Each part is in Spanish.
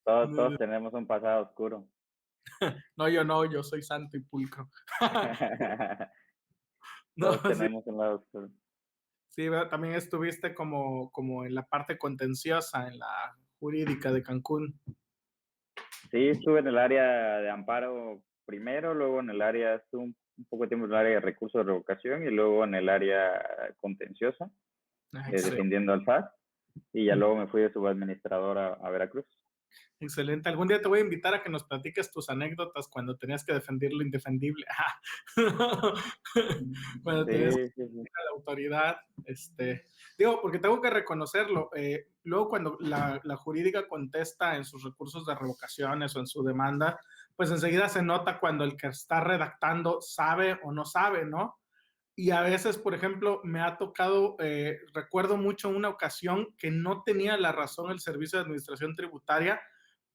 Todos tenemos un pasado oscuro. No, yo no, yo soy santo y pulcro. No, Todos sí, tenemos un lado oscuro. sí, veo, también estuviste como en la parte contenciosa, en la jurídica de Cancún. Sí, estuve en el área de amparo primero, luego en el área, estuve un poco de tiempo en el área de recursos de revocación y luego en el área contenciosa, Ah, excelente. defendiendo al FAS, y ya luego me fui de subadministrador a Veracruz. Excelente. Algún día te voy a invitar a que nos platiques tus anécdotas cuando tenías que defender lo indefendible. Cuando tenías que Sí, sí, sí. ir a la autoridad. Digo, porque tengo que reconocerlo. Luego, cuando la jurídica contesta en sus recursos de revocaciones o en su demanda, pues enseguida se nota cuando el que está redactando sabe o no sabe, ¿no? Y a veces, por ejemplo, me ha tocado, recuerdo mucho una ocasión que no tenía la razón el Servicio de Administración Tributaria,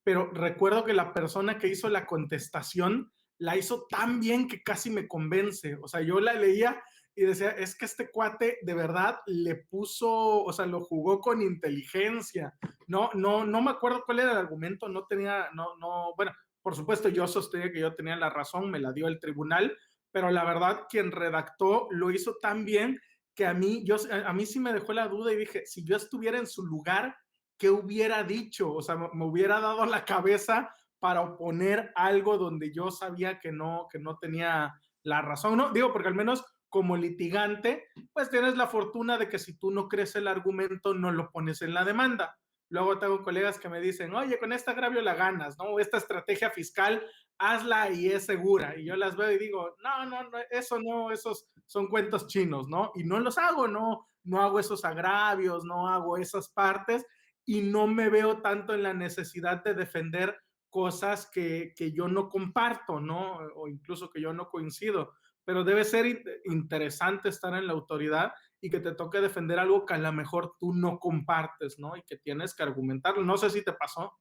pero recuerdo que la persona que hizo la contestación la hizo tan bien que casi me convence. O sea, yo la leía y decía, es que este cuate de verdad le puso, o sea, lo jugó con inteligencia. No me acuerdo cuál era el argumento, no tenía, no, bueno, por supuesto yo sostenía que yo tenía la razón, me la dio el tribunal, pero la verdad quien redactó lo hizo tan bien que a mí sí me dejó la duda y dije, si yo estuviera en su lugar, ¿qué hubiera dicho? O sea, me hubiera dado la cabeza para oponer algo donde yo sabía que no tenía la razón, ¿no? Digo, porque al menos como litigante, pues tienes la fortuna de que si tú no crees el argumento, no lo pones en la demanda. Luego tengo colegas que me dicen, oye, con este agravio la ganas, ¿no? Esta estrategia fiscal, hazla y es segura. Y yo las veo y digo, no, eso no, esos son cuentos chinos, ¿no? Y no los hago, no hago esos agravios, no hago esas partes y no me veo tanto en la necesidad de defender cosas que yo no comparto, ¿no? O incluso que yo no coincido. Pero debe ser interesante estar en la autoridad y que te toque defender algo que a lo mejor tú no compartes, ¿no? Y que tienes que argumentarlo. No sé si te pasó.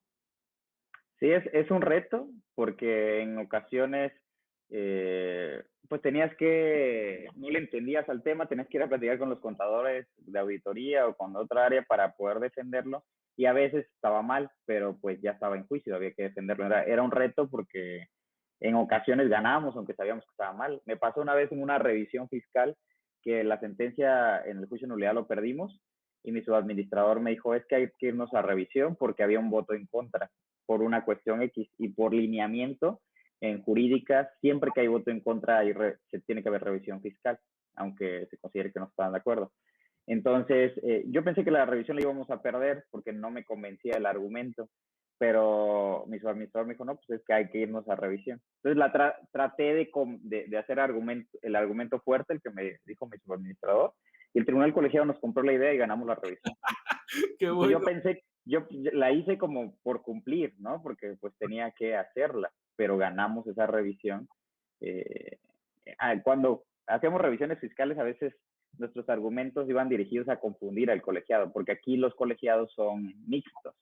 Sí, es un reto porque en ocasiones pues tenías que, no le entendías al tema, tenías que ir a platicar con los contadores de auditoría o con otra área para poder defenderlo y a veces estaba mal, pero pues ya estaba en juicio, había que defenderlo. Era un reto porque en ocasiones ganábamos aunque sabíamos que estaba mal. Me pasó una vez en una revisión fiscal que la sentencia en el juicio de nulidad lo perdimos y mi subadministrador me dijo, es que hay que irnos a revisión porque había un voto en contra por una cuestión X y por lineamiento en jurídica, siempre que hay voto en contra se tiene que haber revisión fiscal, aunque se considere que no estaban de acuerdo. Entonces, yo pensé que la revisión la íbamos a perder porque no me convencía el argumento, pero mi subadministrador me dijo, no, pues es que hay que irnos a revisión. Entonces, traté de hacer el argumento fuerte, el que me dijo mi subadministrador, y el tribunal colegiado nos compró la idea y ganamos la revisión. Qué Entonces, yo bueno. pensé, yo la hice como por cumplir, ¿no? Porque pues tenía que hacerla, pero ganamos esa revisión. Eh, Cuando hacemos revisiones fiscales, a veces nuestros argumentos iban dirigidos a confundir al colegiado, porque aquí los colegiados son mixtos,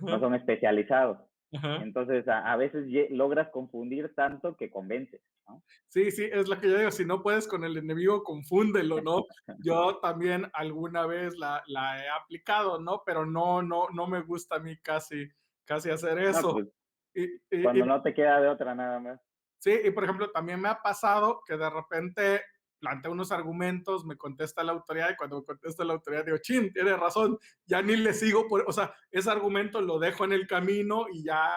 no son especializados. Ajá. Entonces, a veces logras confundir tanto que convences, ¿no? Sí, sí, es lo que yo digo, si no puedes con el enemigo, confúndelo, ¿no? Yo también alguna vez la he aplicado, ¿no? Pero no me gusta a mí casi hacer No, eso. pues Y, y cuando no te queda de otra nada más. sí, y por ejemplo, también me ha pasado que de repente planteo unos argumentos, me contesta la autoridad y cuando me contesta la autoridad digo, chin, tiene razón, ya ni le sigo, o sea, ese argumento lo dejo en el camino y ya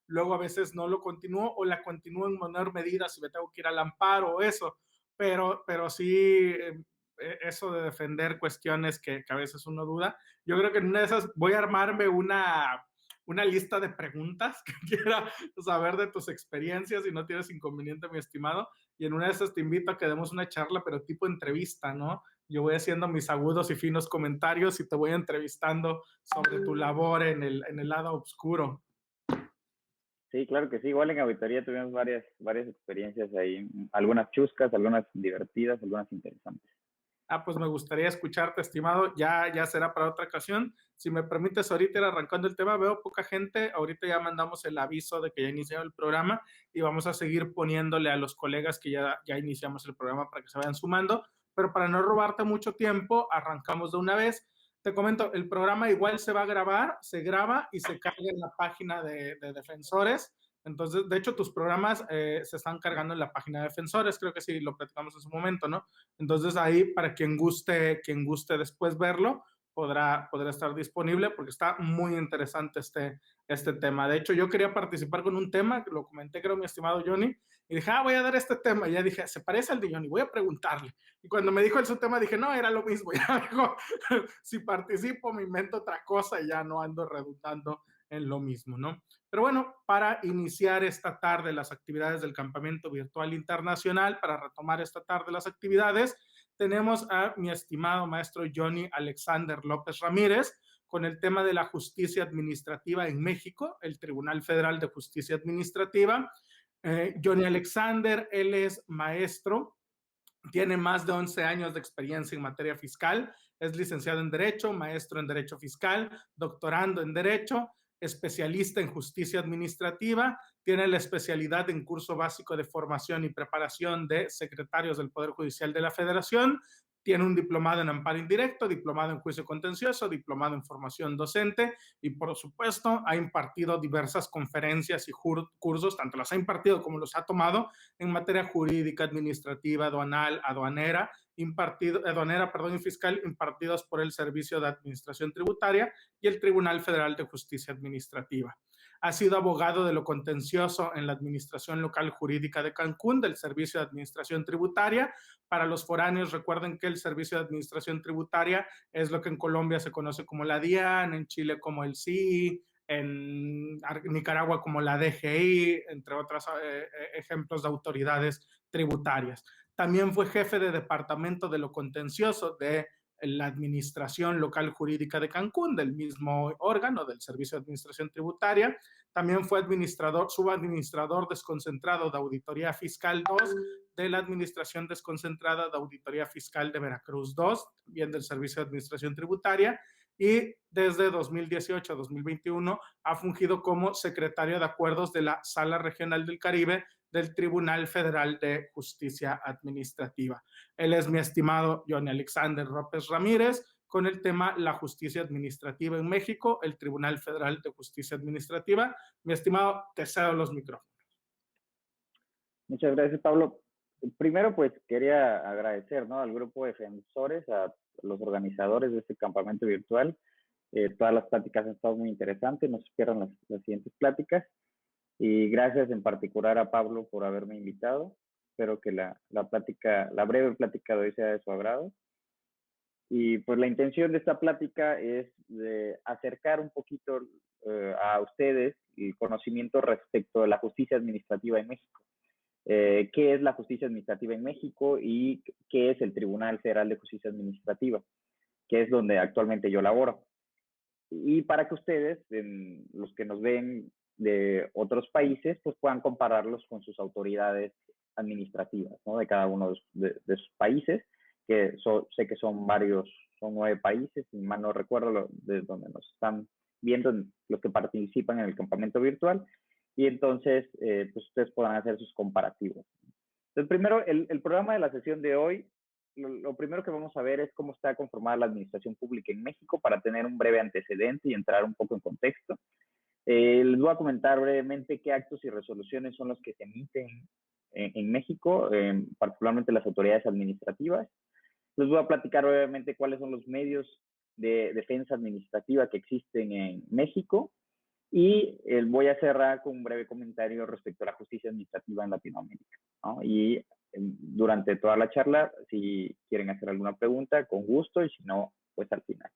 luego a veces no lo continúo o la continúo en menor medida si me tengo que ir al amparo o eso, pero sí, eso de defender cuestiones que a veces uno duda, yo creo que en una de esas voy a armarme una lista de preguntas que quiera saber de tus experiencias y no tienes inconveniente, mi estimado. Y en una de esas te invito a que demos una charla, pero tipo entrevista, ¿no? Yo voy haciendo mis agudos y finos comentarios y te voy entrevistando sobre tu labor en el lado oscuro. Sí, claro que sí. Igual en auditoría tuvimos varias experiencias ahí, algunas chuscas, algunas divertidas, algunas interesantes. Ah, pues me gustaría escucharte, estimado. Ya será para otra ocasión. Si me permites, ahorita ir arrancando el tema, veo poca gente. Ahorita ya mandamos el aviso de que ya iniciado el programa y vamos a seguir poniéndole a los colegas que ya iniciamos el programa para que se vayan sumando. Pero para no robarte mucho tiempo, arrancamos de una vez. Te comento, el programa igual se va a grabar, se graba y se carga en la página de Defensores. Entonces, de hecho, tus programas se están cargando en la página de Defensores, creo que sí, lo platicamos en su momento, ¿no? Entonces ahí, para quien guste después verlo, podrá estar disponible porque está muy interesante este tema. De hecho, yo quería participar con un tema, que lo comenté, creo, mi estimado Johnny, y dije, voy a dar este tema. Y ya dije, se parece al de Johnny, voy a preguntarle. Y cuando me dijo el su tema, dije, no, era lo mismo. Ya dijo, si participo, me invento otra cosa y ya no ando redundando en lo mismo, ¿no? Pero bueno, para iniciar esta tarde las actividades del Campamento Virtual Internacional, para retomar esta tarde las actividades, tenemos a mi estimado maestro Johnny Alexander López Ramírez con el tema de la justicia administrativa en México, el Tribunal Federal de Justicia Administrativa. Johnny Alexander, él es maestro, tiene más de 11 años de experiencia en materia fiscal, es licenciado en Derecho, maestro en Derecho Fiscal, doctorando en Derecho, especialista en Justicia Administrativa, tiene la especialidad en curso básico de formación y preparación de secretarios del Poder Judicial de la Federación, tiene un diplomado en amparo indirecto, diplomado en juicio contencioso, diplomado en formación docente y, por supuesto, ha impartido diversas conferencias y cursos, tanto las ha impartido como los ha tomado en materia jurídica, administrativa, aduanera y fiscal, impartidos por el Servicio de Administración Tributaria y el Tribunal Federal de Justicia Administrativa. Ha sido abogado de lo contencioso en la Administración Local Jurídica de Cancún del Servicio de Administración Tributaria. Para los foráneos, recuerden que el Servicio de Administración Tributaria es lo que en Colombia se conoce como la DIAN, en Chile como el CII, en Nicaragua como la DGI, entre otros ejemplos de autoridades tributarias. También fue jefe de departamento de lo contencioso de la Administración Local Jurídica de Cancún, del mismo órgano del Servicio de Administración Tributaria. También fue subadministrador desconcentrado de Auditoría Fiscal 2 de la Administración Desconcentrada de Auditoría Fiscal de Veracruz 2, también del Servicio de Administración Tributaria, y desde 2018 a 2021 ha fungido como secretario de acuerdos de la Sala Regional del Caribe del Tribunal Federal de Justicia Administrativa. Él es mi estimado Johnny Alexander López Ramírez con el tema la justicia administrativa en México, el Tribunal Federal de Justicia Administrativa. Mi estimado, te cedo los micrófonos. Muchas gracias, Pablo. Primero, pues quería agradecer, ¿no?, al grupo de defensores, a los organizadores de este campamento virtual. Todas las pláticas han estado muy interesantes, no se pierdan las siguientes pláticas. Y gracias en particular a Pablo por haberme invitado. Espero que la breve plática de hoy sea de su agrado. Y pues la intención de esta plática es de acercar un poquito a ustedes el conocimiento respecto a la justicia administrativa en México. ¿Qué es la justicia administrativa en México y qué es el Tribunal Federal de Justicia Administrativa, que es donde actualmente yo laboro? Y para que ustedes, los que nos ven de otros países, pues puedan compararlos con sus autoridades administrativas, ¿no?, de cada uno de sus países, que sé que son varios, son 9 países, si mal no recuerdo, de donde nos están viendo los que participan en el campamento virtual, y entonces pues ustedes podrán hacer sus comparativos. Entonces, primero, el programa de la sesión de hoy, lo primero que vamos a ver es cómo está conformada la administración pública en México para tener un breve antecedente y entrar un poco en contexto. Les voy a comentar brevemente qué actos y resoluciones son los que se emiten en México, particularmente las autoridades administrativas. Les voy a platicar brevemente cuáles son los medios de defensa administrativa que existen en México y voy a cerrar con un breve comentario respecto a la justicia administrativa en Latinoamérica, ¿no? Y durante toda la charla, si quieren hacer alguna pregunta, con gusto, y si no, pues al final.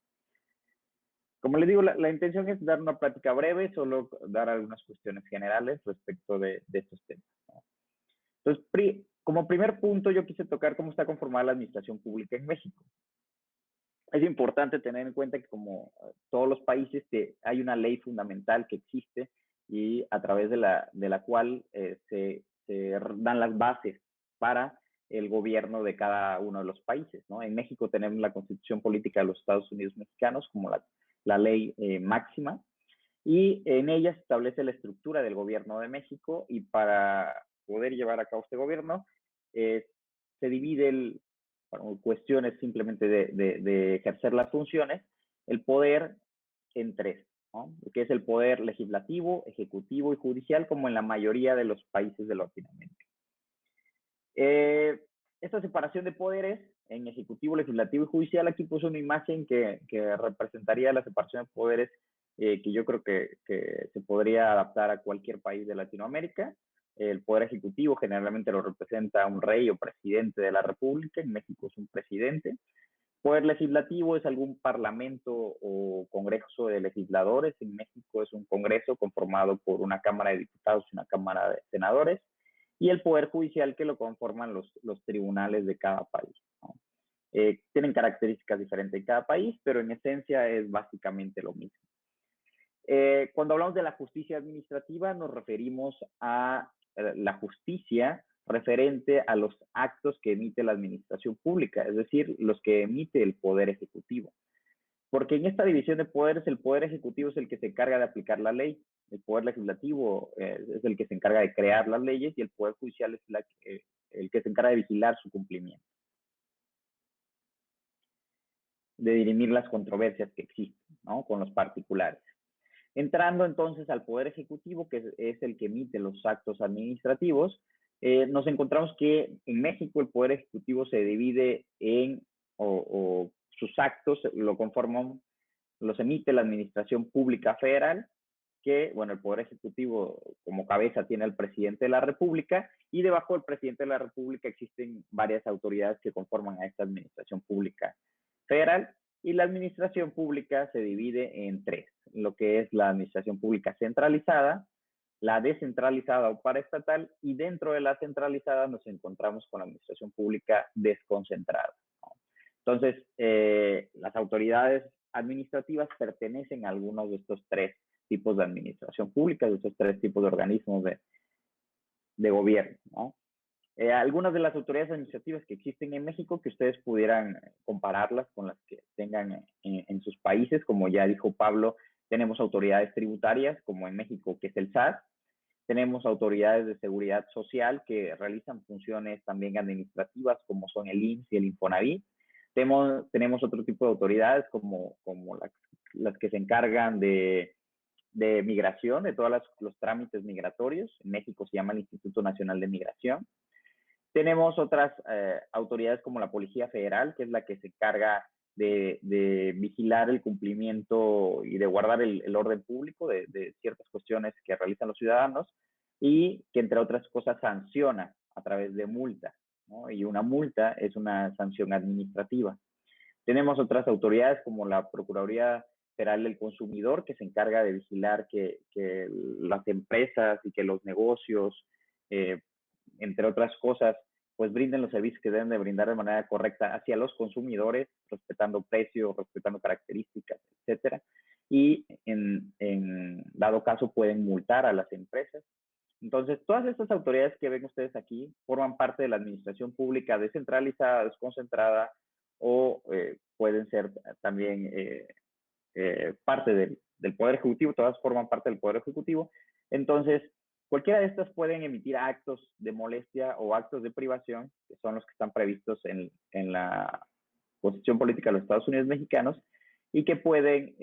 Como les digo, la intención es dar una plática breve, solo dar algunas cuestiones generales respecto de estos temas, ¿no? Entonces, como primer punto, yo quise tocar cómo está conformada la administración pública en México. Es importante tener en cuenta que, como todos los países, hay una ley fundamental que existe y a través de la cual se dan las bases para el gobierno de cada uno de los países, ¿no? En México tenemos la Constitución Política de los Estados Unidos Mexicanos como la ley máxima, y en ella se establece la estructura del gobierno de México, y para poder llevar a cabo este gobierno se divide cuestiones simplemente de ejercer las funciones, el poder en tres, ¿no? Que es el poder legislativo, ejecutivo y judicial, como en la mayoría de los países de Latinoamérica. Esta separación de poderes en ejecutivo, legislativo y judicial, aquí puso una imagen que representaría la separación de poderes que yo creo que se podría adaptar a cualquier país de Latinoamérica. El poder ejecutivo generalmente lo representa un rey o presidente de la república, en México es un presidente. Poder legislativo es algún parlamento o congreso de legisladores, en México es un congreso conformado por una cámara de diputados y una cámara de senadores, y el poder judicial que lo conforman los tribunales de cada país, ¿no? Tienen características diferentes en cada país, pero en esencia es básicamente lo mismo. Cuando hablamos de la justicia administrativa, nos referimos a la justicia referente a los actos que emite la administración pública, es decir, los que emite el Poder Ejecutivo. Porque en esta división de poderes, el Poder Ejecutivo es el que se encarga de aplicar la ley, el Poder Legislativo es el que se encarga de crear las leyes y el Poder Judicial es el que se encarga de vigilar su cumplimiento, de dirimir las controversias que existen, ¿no?, con los particulares. Entrando entonces al Poder Ejecutivo, que es el que emite los actos administrativos, nos encontramos que en México el Poder Ejecutivo se divide en, o sus actos lo conforman, los emite la Administración Pública Federal, que, bueno, el Poder Ejecutivo como cabeza tiene al Presidente de la República, y debajo del Presidente de la República existen varias autoridades que conforman a esta Administración Pública Federal, y la administración pública se divide en tres, lo que es la administración pública centralizada, la descentralizada o paraestatal, y dentro de la centralizada nos encontramos con la administración pública desconcentrada, ¿no? Entonces, las autoridades administrativas pertenecen a algunos de estos tres tipos de administración pública, de estos tres tipos de organismos de gobierno, ¿no? Algunas de las autoridades administrativas que existen en México, que ustedes pudieran compararlas con las que tengan en sus países, como ya dijo Pablo, tenemos autoridades tributarias, como en México, que es el SAT. Tenemos autoridades de seguridad social que realizan funciones también administrativas, como son el IMSS y el Infonavit. Tenemos otro tipo de autoridades, como las que se encargan de migración, de todos los trámites migratorios. En México se llama el Instituto Nacional de Migración. Tenemos otras autoridades como la Policía Federal, que es la que se encarga de vigilar el cumplimiento y de guardar el orden público de ciertas cuestiones que realizan los ciudadanos, y que, entre otras cosas, sanciona a través de multas, ¿no? Y una multa es una sanción administrativa. Tenemos otras autoridades como la Procuraduría Federal del Consumidor, que se encarga de vigilar que las empresas y que los negocios, entre otras cosas, pues brinden los servicios que deben de brindar de manera correcta hacia los consumidores, respetando precios, respetando características, etcétera. Y en dado caso pueden multar a las empresas. Entonces, todas estas autoridades que ven ustedes aquí forman parte de la administración pública descentralizada, desconcentrada, o pueden ser también parte del Poder Ejecutivo. Todas forman parte del Poder Ejecutivo. Entonces, cualquiera de estas pueden emitir actos de molestia o actos de privación, que son los que están previstos en la Constitución Política de los Estados Unidos Mexicanos, y que pueden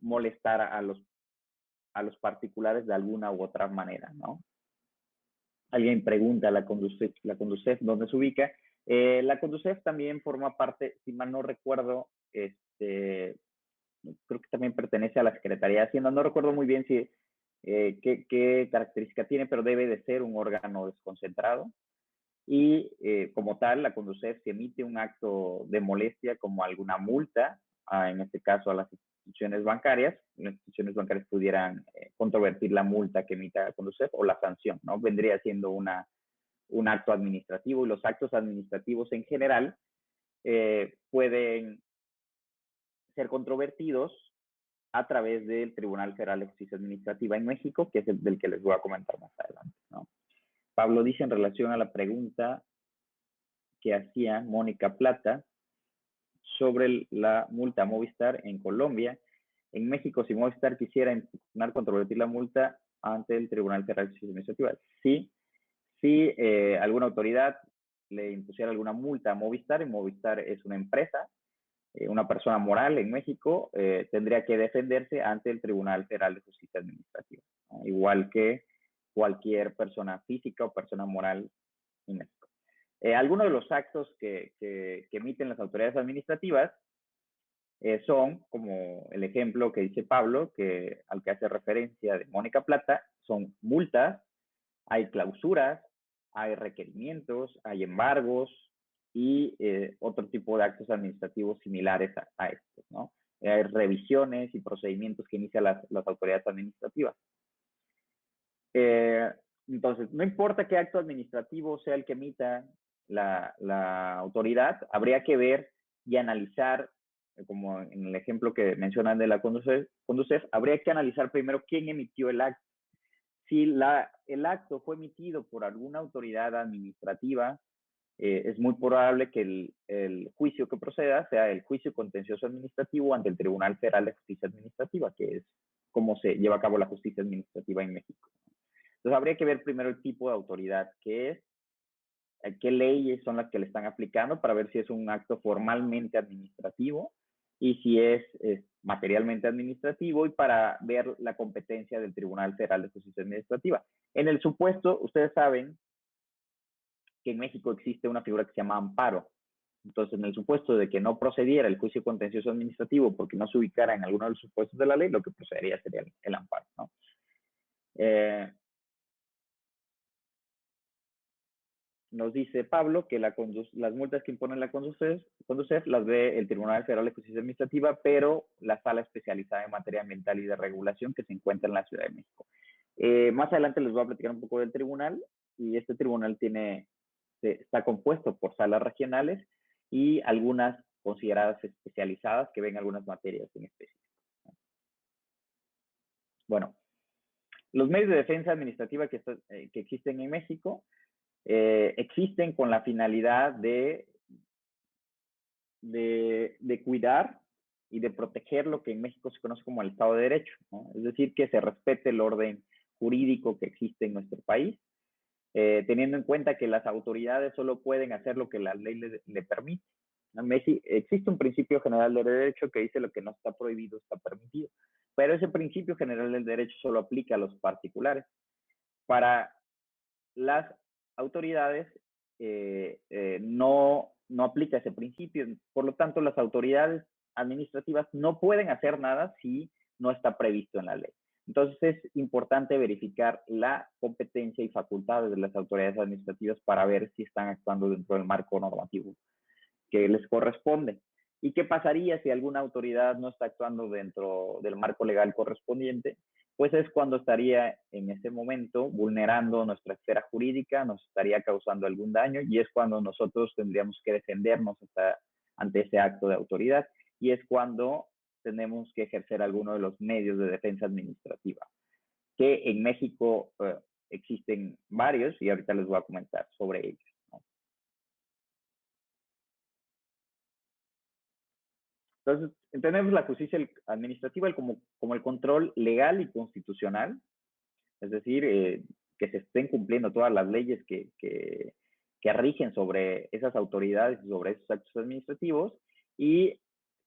molestar a los particulares de alguna u otra manera, ¿no? Alguien pregunta, la Conducef, ¿dónde se ubica? La Conducef también forma parte, si mal no recuerdo, creo que también pertenece a la Secretaría de Hacienda. No recuerdo muy bien qué característica tiene, pero debe de ser un órgano desconcentrado. Y como tal, la Conducef, si emite un acto de molestia, como alguna multa, en este caso a las instituciones bancarias, las instituciones bancarias pudieran controvertir la multa que emita la Conducef o la sanción, ¿no? Vendría siendo un acto administrativo, y los actos administrativos en general pueden ser controvertidos a través del Tribunal Federal de Justicia Administrativa en México, que es el del que les voy a comentar más adelante, ¿no? Pablo dice, en relación a la pregunta que hacía Mónica Plata sobre la multa a Movistar en Colombia, en México, si Movistar quisiera impugnar, controvertir la multa ante el Tribunal Federal de Justicia Administrativa, si alguna autoridad le impusiera alguna multa a Movistar, y Movistar es una empresa, una persona moral en México tendría que defenderse ante el Tribunal Federal de Justicia Administrativa, ¿no? Igual que cualquier persona física o persona moral en México. Algunos de los actos que emiten las autoridades administrativas son, como el ejemplo que dice Pablo, al que hace referencia de Mónica Plata, son multas, hay clausuras, hay requerimientos, hay embargos y otro tipo de actos administrativos similares a estos, ¿no? Hay revisiones y procedimientos que inician las autoridades administrativas. Entonces, no importa qué acto administrativo sea el que emita la autoridad, habría que ver y analizar, como en el ejemplo que mencionan de la Conducef, habría que analizar primero quién emitió el acto. Si el acto fue emitido por alguna autoridad administrativa, es muy probable que el juicio que proceda sea el juicio contencioso administrativo ante el Tribunal Federal de Justicia Administrativa, que es cómo se lleva a cabo la justicia administrativa en México. Entonces, habría que ver primero el tipo de autoridad que es, qué leyes son las que le están aplicando para ver si es un acto formalmente administrativo y si es materialmente administrativo, y para ver la competencia del Tribunal Federal de Justicia Administrativa. En el supuesto, ustedes saben que en México existe una figura que se llama amparo. Entonces, en el supuesto de que no procediera el juicio contencioso administrativo porque no se ubicara en alguno de los supuestos de la ley, lo que procedería sería el amparo, ¿no? Nos dice Pablo que las multas que impone la Conducef las ve el Tribunal Federal de Justicia Administrativa, pero la sala especializada en materia ambiental y de regulación que se encuentra en la Ciudad de México. Más adelante les voy a platicar un poco del tribunal, y este tribunal está compuesto por salas regionales y algunas consideradas especializadas que ven algunas materias en específico. Bueno, los medios de defensa administrativa que existen en México existen con la finalidad de cuidar y de proteger lo que en México se conoce como el Estado de Derecho, ¿no? Es decir, que se respete el orden jurídico que existe en nuestro país, teniendo en cuenta que las autoridades solo pueden hacer lo que la ley le permite. Existe un principio general del derecho que dice lo que no está prohibido está permitido, pero ese principio general del derecho solo aplica a los particulares. Para las autoridades no aplica ese principio. Por lo tanto, las autoridades administrativas no pueden hacer nada si no está previsto en la ley. Entonces, es importante verificar la competencia y facultades de las autoridades administrativas para ver si están actuando dentro del marco normativo que les corresponde. ¿Y qué pasaría si alguna autoridad no está actuando dentro del marco legal correspondiente? Pues es cuando estaría en ese momento vulnerando nuestra esfera jurídica, nos estaría causando algún daño, y es cuando nosotros tendríamos que defendernos ante ese acto de autoridad, y es cuando tenemos que ejercer alguno de los medios de defensa administrativa, que en México existen varios, y ahorita les voy a comentar sobre ellos. Entonces, entendemos la justicia administrativa como el control legal y constitucional, es decir, que se estén cumpliendo todas las leyes que rigen sobre esas autoridades y sobre esos actos administrativos, y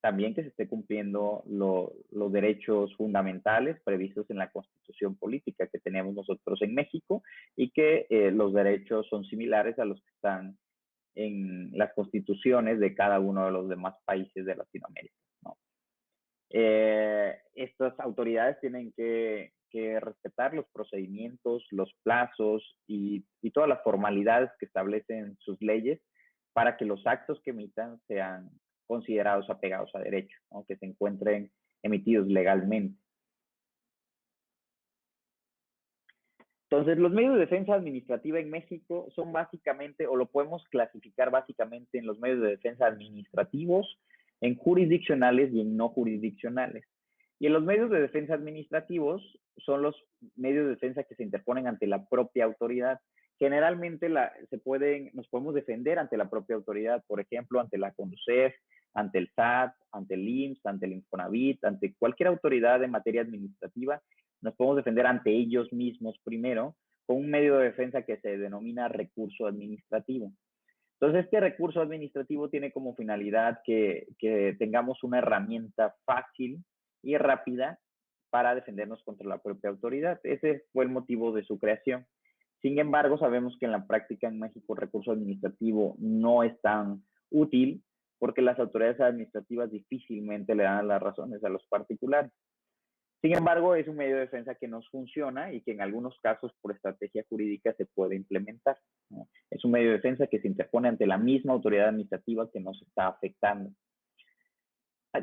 también que se esté cumpliendo los derechos fundamentales previstos en la Constitución política que tenemos nosotros en México, y que los derechos son similares a los que están en las constituciones de cada uno de los demás países de Latinoamérica, ¿no? Estas autoridades tienen que respetar los procedimientos, los plazos y todas las formalidades que establecen sus leyes para que los actos que emitan sean considerados apegados a derecho, ¿no? Que se encuentren emitidos legalmente. Entonces, los medios de defensa administrativa en México son básicamente, o lo podemos clasificar básicamente en los medios de defensa administrativos, en jurisdiccionales y en no jurisdiccionales. Y en los medios de defensa administrativos son los medios de defensa que se interponen ante la propia autoridad. Generalmente nos podemos defender ante la propia autoridad, por ejemplo, ante la Conducef, ante el SAT, ante el IMSS, ante el Infonavit, ante cualquier autoridad en materia administrativa. Nos podemos defender ante ellos mismos primero con un medio de defensa que se denomina recurso administrativo. Entonces, este recurso administrativo tiene como finalidad que tengamos una herramienta fácil y rápida para defendernos contra la propia autoridad. Ese fue el motivo de su creación. Sin embargo, sabemos que en la práctica en México el recurso administrativo no es tan útil porque las autoridades administrativas difícilmente le dan las razones a los particulares. Sin embargo, es un medio de defensa que nos funciona y que en algunos casos por estrategia jurídica se puede implementar, ¿no? Es un medio de defensa que se interpone ante la misma autoridad administrativa que nos está afectando.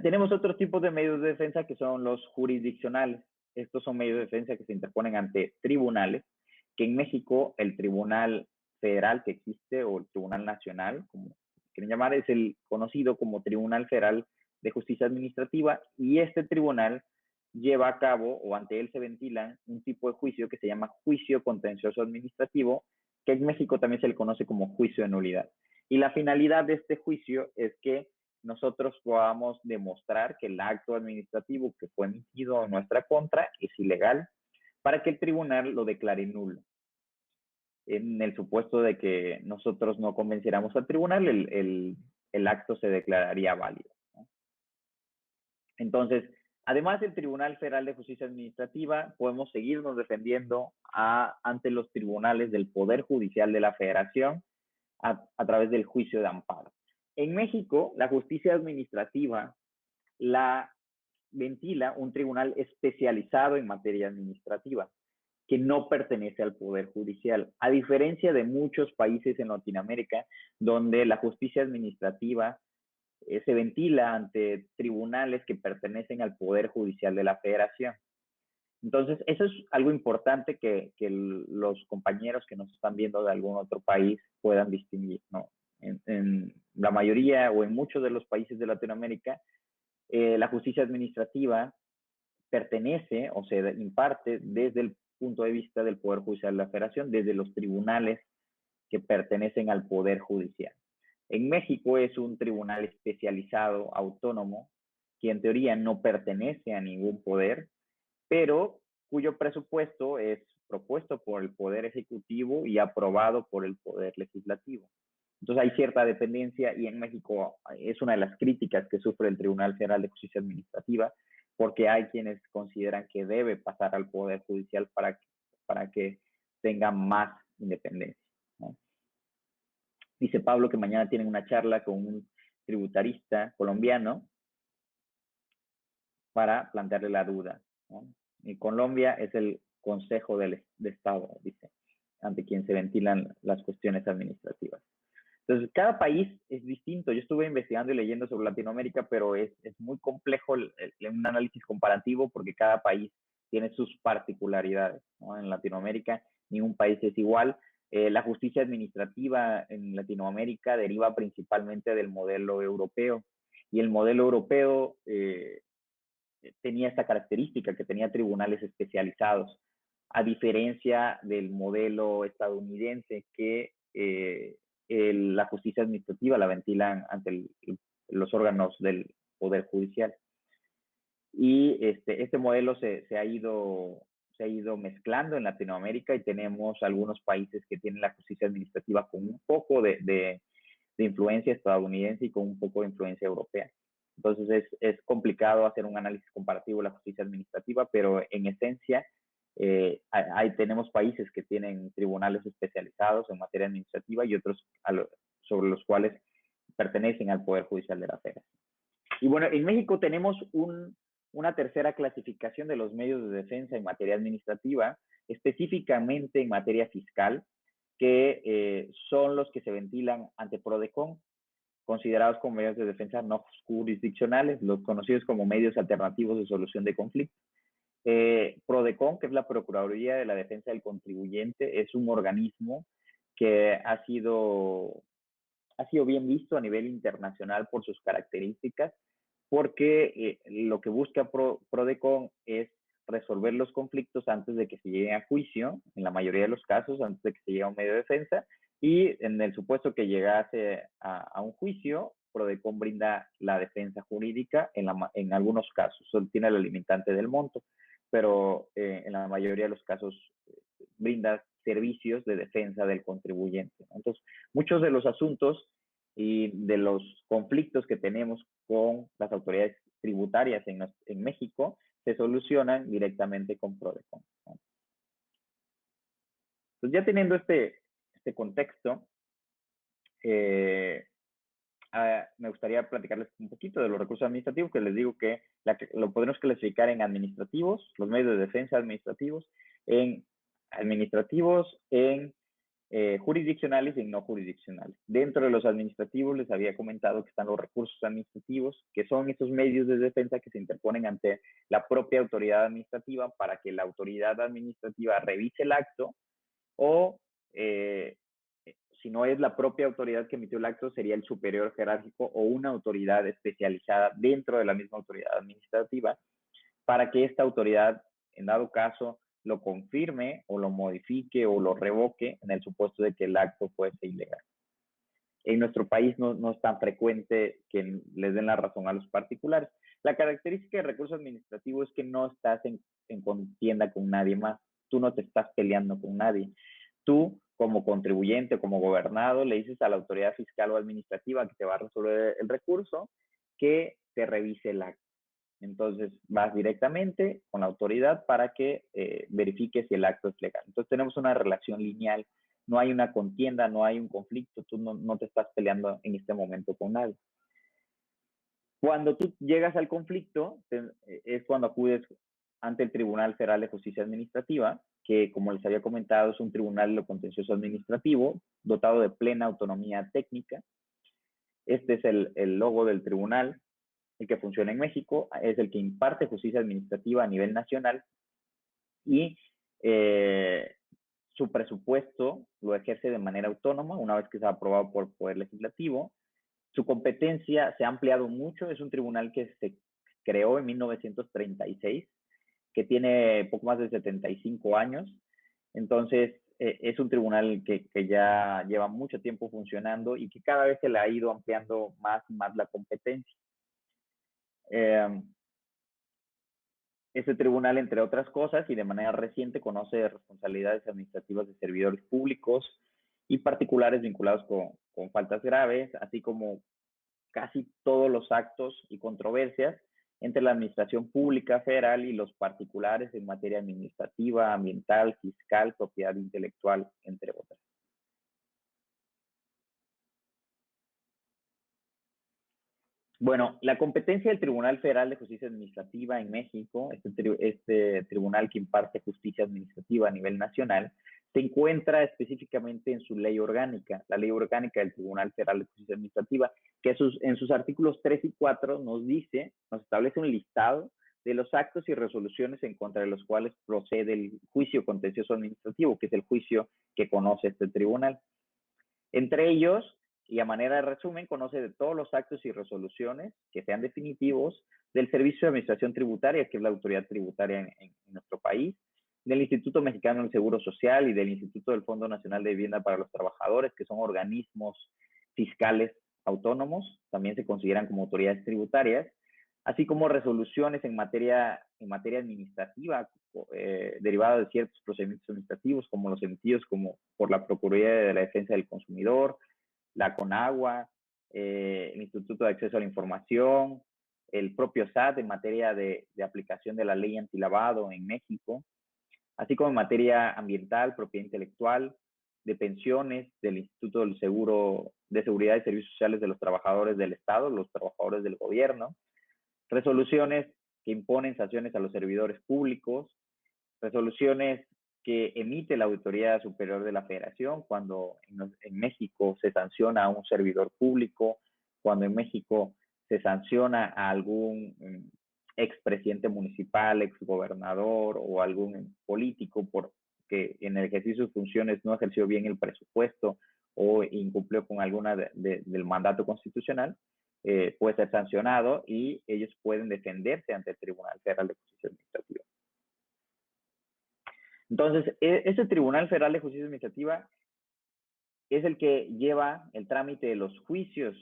Tenemos otros tipos de medios de defensa que son los jurisdiccionales. Estos son medios de defensa que se interponen ante tribunales, que en México el Tribunal Federal que existe o el Tribunal Nacional, como quieren llamar, es el conocido como Tribunal Federal de Justicia Administrativa, y este tribunal lleva a cabo o ante él se ventila un tipo de juicio que se llama juicio contencioso administrativo, que en México también se le conoce como juicio de nulidad. Y la finalidad de este juicio es que nosotros podamos demostrar que el acto administrativo que fue emitido en nuestra contra es ilegal para que el tribunal lo declare nulo. En el supuesto de que nosotros no convenciéramos al tribunal, el acto se declararía válido, ¿no? Entonces, además del Tribunal Federal de Justicia Administrativa, podemos seguirnos defendiendo ante los tribunales del Poder Judicial de la Federación a través del juicio de amparo. En México, la justicia administrativa la ventila un tribunal especializado en materia administrativa que no pertenece al Poder Judicial, a diferencia de muchos países en Latinoamérica donde la justicia administrativa se ventila ante tribunales que pertenecen al Poder Judicial de la Federación. Entonces, eso es algo importante que los compañeros que nos están viendo de algún otro país puedan distinguir, ¿no? En la mayoría o en muchos de los países de Latinoamérica, la justicia administrativa pertenece o se imparte desde el punto de vista del Poder Judicial de la Federación, desde los tribunales que pertenecen al Poder Judicial. En México es un tribunal especializado, autónomo, que en teoría no pertenece a ningún poder, pero cuyo presupuesto es propuesto por el Poder Ejecutivo y aprobado por el Poder Legislativo. Entonces hay cierta dependencia y en México es una de las críticas que sufre el Tribunal Federal de Justicia Administrativa, porque hay quienes consideran que debe pasar al Poder Judicial para que tenga más independencia, ¿no? Dice Pablo que mañana tienen una charla con un tributarista colombiano para plantearle la duda, ¿no? En Colombia es el Consejo de Estado, dice, ante quien se ventilan las cuestiones administrativas. Entonces, cada país es distinto. Yo estuve investigando y leyendo sobre Latinoamérica, pero es muy complejo un análisis comparativo porque cada país tiene sus particularidades, ¿no? En Latinoamérica ningún país es igual. La justicia administrativa en Latinoamérica deriva principalmente del modelo europeo y el modelo europeo tenía esta característica, que tenía tribunales especializados, a diferencia del modelo estadounidense que la justicia administrativa la ventilan ante los órganos del Poder Judicial. Y este modelo se ha ido mezclando en Latinoamérica y tenemos algunos países que tienen la justicia administrativa con un poco de influencia estadounidense y con un poco de influencia europea. Entonces es complicado hacer un análisis comparativo de la justicia administrativa, pero en esencia tenemos países que tienen tribunales especializados en materia administrativa y otros sobre los cuales pertenecen al Poder Judicial de la Federación. Y bueno, en México tenemos una tercera clasificación de los medios de defensa en materia administrativa, específicamente en materia fiscal, que son los que se ventilan ante PRODECON, considerados como medios de defensa no jurisdiccionales, los conocidos como medios alternativos de solución de conflictos. PRODECON, que es la Procuraduría de la Defensa del Contribuyente, es un organismo que ha sido bien visto a nivel internacional por sus características, porque lo que busca PRODECON es resolver los conflictos antes de que se llegue a juicio, en la mayoría de los casos, antes de que se llegue a un medio de defensa, y en el supuesto que llegase a un juicio, PRODECON brinda la defensa jurídica en algunos casos, solo tiene la limitante del monto, pero en la mayoría de los casos brinda servicios de defensa del contribuyente. Entonces, muchos de los asuntos y de los conflictos que tenemos con las autoridades tributarias en México se solucionan directamente con PRODECON. Entonces, ya teniendo este contexto, me gustaría platicarles un poquito de los recursos administrativos, que les digo que lo podemos clasificar en administrativos, los medios de defensa administrativos, en jurisdiccionales y en no jurisdiccionales. Dentro de los administrativos les había comentado que están los recursos administrativos, que son esos medios de defensa que se interponen ante la propia autoridad administrativa para que la autoridad administrativa revise el acto o si no es la propia autoridad que emitió el acto, sería el superior jerárquico o una autoridad especializada dentro de la misma autoridad administrativa para que esta autoridad, en dado caso, lo confirme o lo modifique o lo revoque en el supuesto de que el acto fuese ilegal. En nuestro país no es tan frecuente que les den la razón a los particulares. La característica de recurso administrativo es que no estás en contienda con nadie más. Tú no te estás peleando con nadie. Tú, como contribuyente, como gobernado, le dices a la autoridad fiscal o administrativa que te va a resolver el recurso que te revise el acto. Entonces, vas directamente con la autoridad para que verifique si el acto es legal. Entonces, tenemos una relación lineal. No hay una contienda, no hay un conflicto. Tú no te estás peleando en este momento con nadie. Cuando tú llegas al conflicto, es cuando acudes ante el Tribunal Federal de Justicia Administrativa, que, como les había comentado, es un tribunal de lo contencioso administrativo, dotado de plena autonomía técnica. Este es el logo del tribunal, el que funciona en México, es el que imparte justicia administrativa a nivel nacional y su presupuesto lo ejerce de manera autónoma una vez que se ha aprobado por el Poder Legislativo. Su competencia se ha ampliado mucho, es un tribunal que se creó en 1936, que tiene poco más de 75 años. Entonces, es un tribunal que ya lleva mucho tiempo funcionando y que cada vez se le ha ido ampliando más y más la competencia. Este tribunal, entre otras cosas, y de manera reciente, conoce responsabilidades administrativas de servidores públicos y particulares vinculados con faltas graves, así como casi todos los actos y controversias entre la administración pública federal y los particulares en materia administrativa, ambiental, fiscal, propiedad intelectual, entre otras. Bueno, la competencia del Tribunal Federal de Justicia Administrativa en México, este tribunal que imparte justicia administrativa a nivel nacional, se encuentra específicamente en su ley orgánica, la ley orgánica del Tribunal Federal de Justicia Administrativa, que en sus artículos 3 y 4 nos establece un listado de los actos y resoluciones en contra de los cuales procede el juicio contencioso administrativo, que es el juicio que conoce este tribunal. Entre ellos, y a manera de resumen, conoce de todos los actos y resoluciones que sean definitivos del Servicio de Administración Tributaria, que es la autoridad tributaria en nuestro país, del Instituto Mexicano del Seguro Social y del Instituto del Fondo Nacional de Vivienda para los Trabajadores, que son organismos fiscales autónomos, también se consideran como autoridades tributarias, así como resoluciones en materia administrativa derivadas de ciertos procedimientos administrativos, como los emitidos por la Procuraduría de la Defensa del Consumidor, la CONAGUA, el Instituto de Acceso a la Información, el propio SAT en materia de aplicación de la ley antilavado en México, así como en materia ambiental, propiedad intelectual, de pensiones, del Instituto del Seguro de Seguridad y Servicios Sociales de los Trabajadores del Estado, los trabajadores del gobierno, resoluciones que imponen sanciones a los servidores públicos, resoluciones que emite la Auditoría Superior de la Federación cuando en México se sanciona a un servidor público, cuando en México se sanciona a algún expresidente municipal, exgobernador o algún político porque en el ejercicio de sus funciones no ejerció bien el presupuesto o incumplió con alguna del mandato constitucional, puede ser sancionado y ellos pueden defenderse ante el Tribunal Federal de Justicia Administrativa. Entonces, este Tribunal Federal de Justicia Administrativa es el que lleva el trámite de los juicios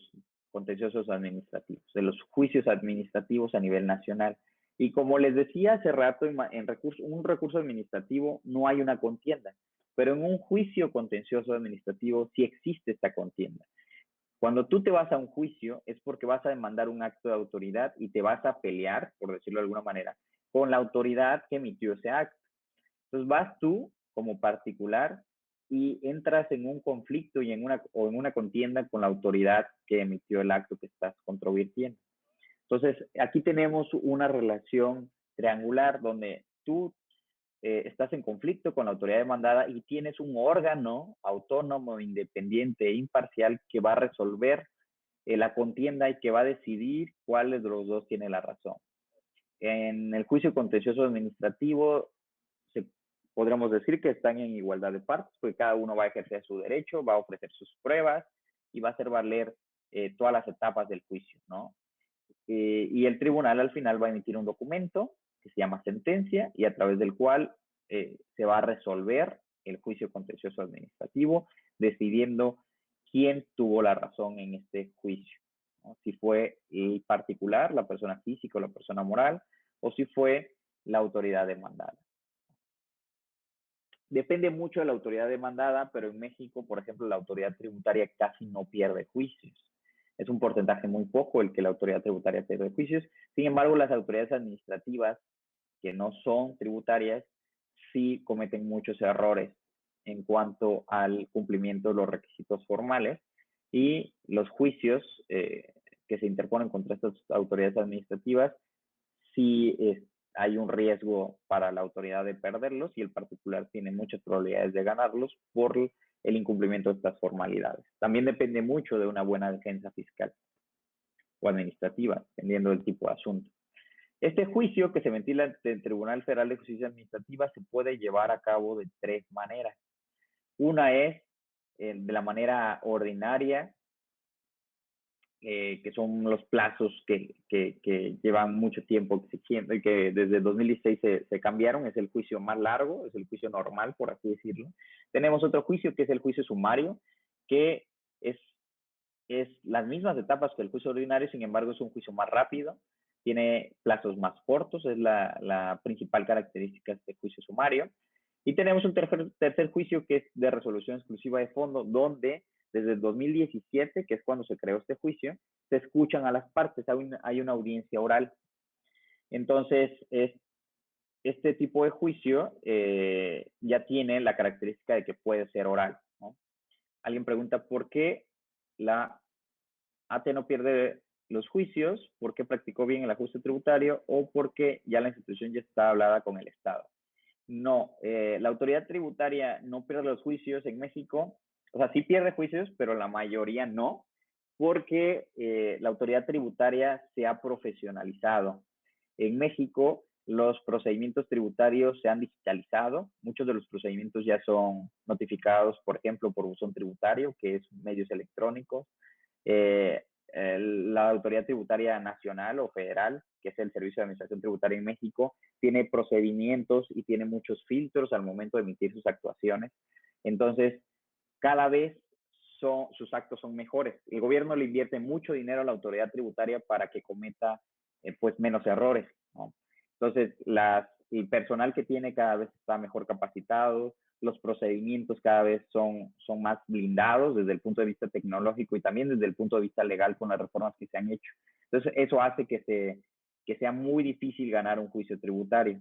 contenciosos administrativos, de los juicios administrativos a nivel nacional. Y como les decía hace rato, un recurso administrativo no hay una contienda. Pero en un juicio contencioso administrativo sí existe esta contienda. Cuando tú te vas a un juicio es porque vas a demandar un acto de autoridad y te vas a pelear, por decirlo de alguna manera, con la autoridad que emitió ese acto. Entonces vas tú como particular y entras en un conflicto y en una contienda con la autoridad que emitió el acto que estás controvirtiendo. Entonces, aquí tenemos una relación triangular donde tú estás en conflicto con la autoridad demandada y tienes un órgano autónomo, independiente e imparcial que va a resolver la contienda y que va a decidir cuál de los dos tiene la razón. En el juicio contencioso administrativo, se, podríamos decir que están en igualdad de partes, porque cada uno va a ejercer su derecho, va a ofrecer sus pruebas y va a hacer valer todas las etapas del juicio, ¿no? Y el tribunal al final va a emitir un documento que se llama sentencia y a través del cual se va a resolver el juicio contencioso administrativo, decidiendo quién tuvo la razón en este juicio, ¿no? Si fue el particular, la persona física o la persona moral, o si fue la autoridad demandada. Depende mucho de la autoridad demandada, pero en México, por ejemplo, la autoridad tributaria casi no pierde juicios. Es un porcentaje muy poco el que la autoridad tributaria pierde juicios. Sin embargo, las autoridades administrativas que no son tributarias sí cometen muchos errores en cuanto al cumplimiento de los requisitos formales y los juicios que se interponen contra estas autoridades administrativas sí hay un riesgo para la autoridad de perderlos y el particular tiene muchas probabilidades de ganarlos por el incumplimiento de estas formalidades. También depende mucho de una buena defensa fiscal o administrativa, dependiendo del tipo de asunto. Este juicio que se ventila ante el Tribunal Federal de Justicia Administrativa se puede llevar a cabo de tres maneras. Una es de la manera ordinaria, que son los plazos que llevan mucho tiempo exigiendo y que desde 2016 se cambiaron. Es el juicio más largo, es el juicio normal, por así decirlo. Tenemos otro juicio que es el juicio sumario, que es las mismas etapas que el juicio ordinario, sin embargo es un juicio más rápido, tiene plazos más cortos, es la principal característica de este juicio sumario. Y tenemos un tercer juicio que es de resolución exclusiva de fondo, donde desde el 2017, que es cuando se creó este juicio, se escuchan a las partes, hay una audiencia oral. Entonces, este tipo de juicio ya tiene la característica de que puede ser oral, ¿no? Alguien pregunta por qué la AT no pierde los juicios, por qué practicó bien el ajuste tributario o porque ya la institución ya está hablada con el Estado. No, la autoridad tributaria no pierde los juicios en México, o sea, sí pierde juicios, pero la mayoría no, porque la autoridad tributaria se ha profesionalizado. En México, los procedimientos tributarios se han digitalizado, muchos de los procedimientos ya son notificados, por ejemplo, por buzón tributario, que es medios electrónicos. Eh, la Autoridad Tributaria Nacional o Federal, que es el Servicio de Administración Tributaria en México, tiene procedimientos y tiene muchos filtros al momento de emitir sus actuaciones. Entonces, cada vez sus actos son mejores. El gobierno le invierte mucho dinero a la autoridad tributaria para que cometa pues menos errores, ¿no? Entonces, el personal que tiene cada vez está mejor capacitado, los procedimientos cada vez son más blindados desde el punto de vista tecnológico y también desde el punto de vista legal con las reformas que se han hecho. Entonces, eso hace que sea muy difícil ganar un juicio tributario.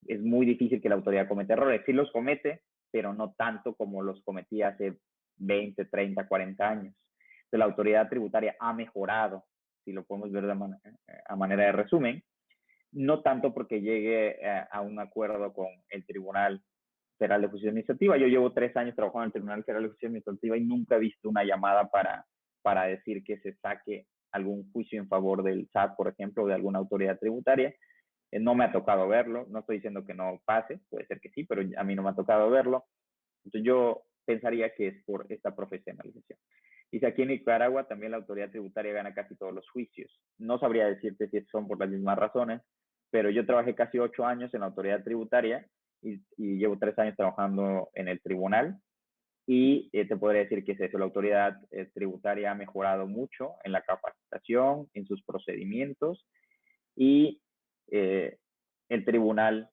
Es muy difícil que la autoridad cometa errores. Sí los comete, pero no tanto como los cometía hace 20, 30, 40 años. Entonces, la autoridad tributaria ha mejorado, si lo podemos ver a manera de resumen, no tanto porque llegue a un acuerdo con el Tribunal Federal de Justicia Administrativa. Yo llevo 3 años trabajando en el Tribunal Federal de Justicia Administrativa y nunca he visto una llamada para decir que se saque algún juicio en favor del SAT, por ejemplo, o de alguna autoridad tributaria. No me ha tocado verlo, no estoy diciendo que no pase, puede ser que sí, pero a mí no me ha tocado verlo. Entonces yo pensaría que es por esta profesionalización. Y si aquí en Nicaragua también la autoridad tributaria gana casi todos los juicios. No sabría decirte si son por las mismas razones, pero yo trabajé casi 8 años en la autoridad tributaria y llevo 3 años trabajando en el tribunal. Y te podría decir que es eso, la autoridad tributaria ha mejorado mucho en la capacitación, en sus procedimientos y el tribunal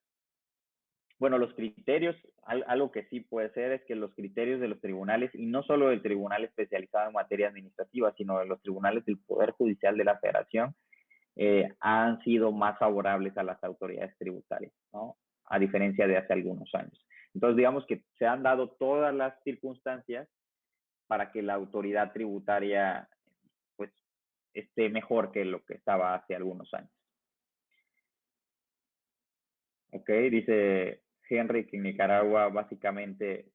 Bueno, los criterios, algo que sí puede ser es que los criterios de los tribunales, y no solo del tribunal especializado en materia administrativa, sino de los tribunales del Poder Judicial de la Federación, han sido más favorables a las autoridades tributarias, ¿no? A diferencia de hace algunos años. Entonces, digamos que se han dado todas las circunstancias para que la autoridad tributaria, pues, esté mejor que lo que estaba hace algunos años. Ok, dice Henry que en Nicaragua básicamente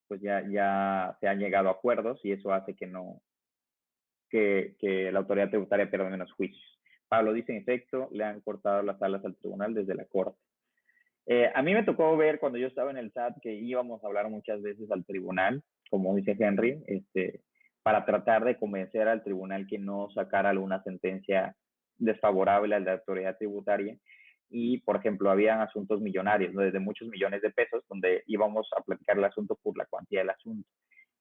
pues ya se han llegado a acuerdos y eso hace que no, que la autoridad tributaria pierda menos juicios. Pablo dice, en efecto, le han cortado las alas al tribunal desde la corte. A mí me tocó ver cuando yo estaba en el SAT que íbamos a hablar muchas veces al tribunal, como dice Henry, para tratar de convencer al tribunal que no sacara alguna sentencia desfavorable a la autoridad tributaria. Y, por ejemplo, habían asuntos millonarios, ¿no? Desde muchos millones de pesos, donde íbamos a platicar el asunto por la cuantía del asunto.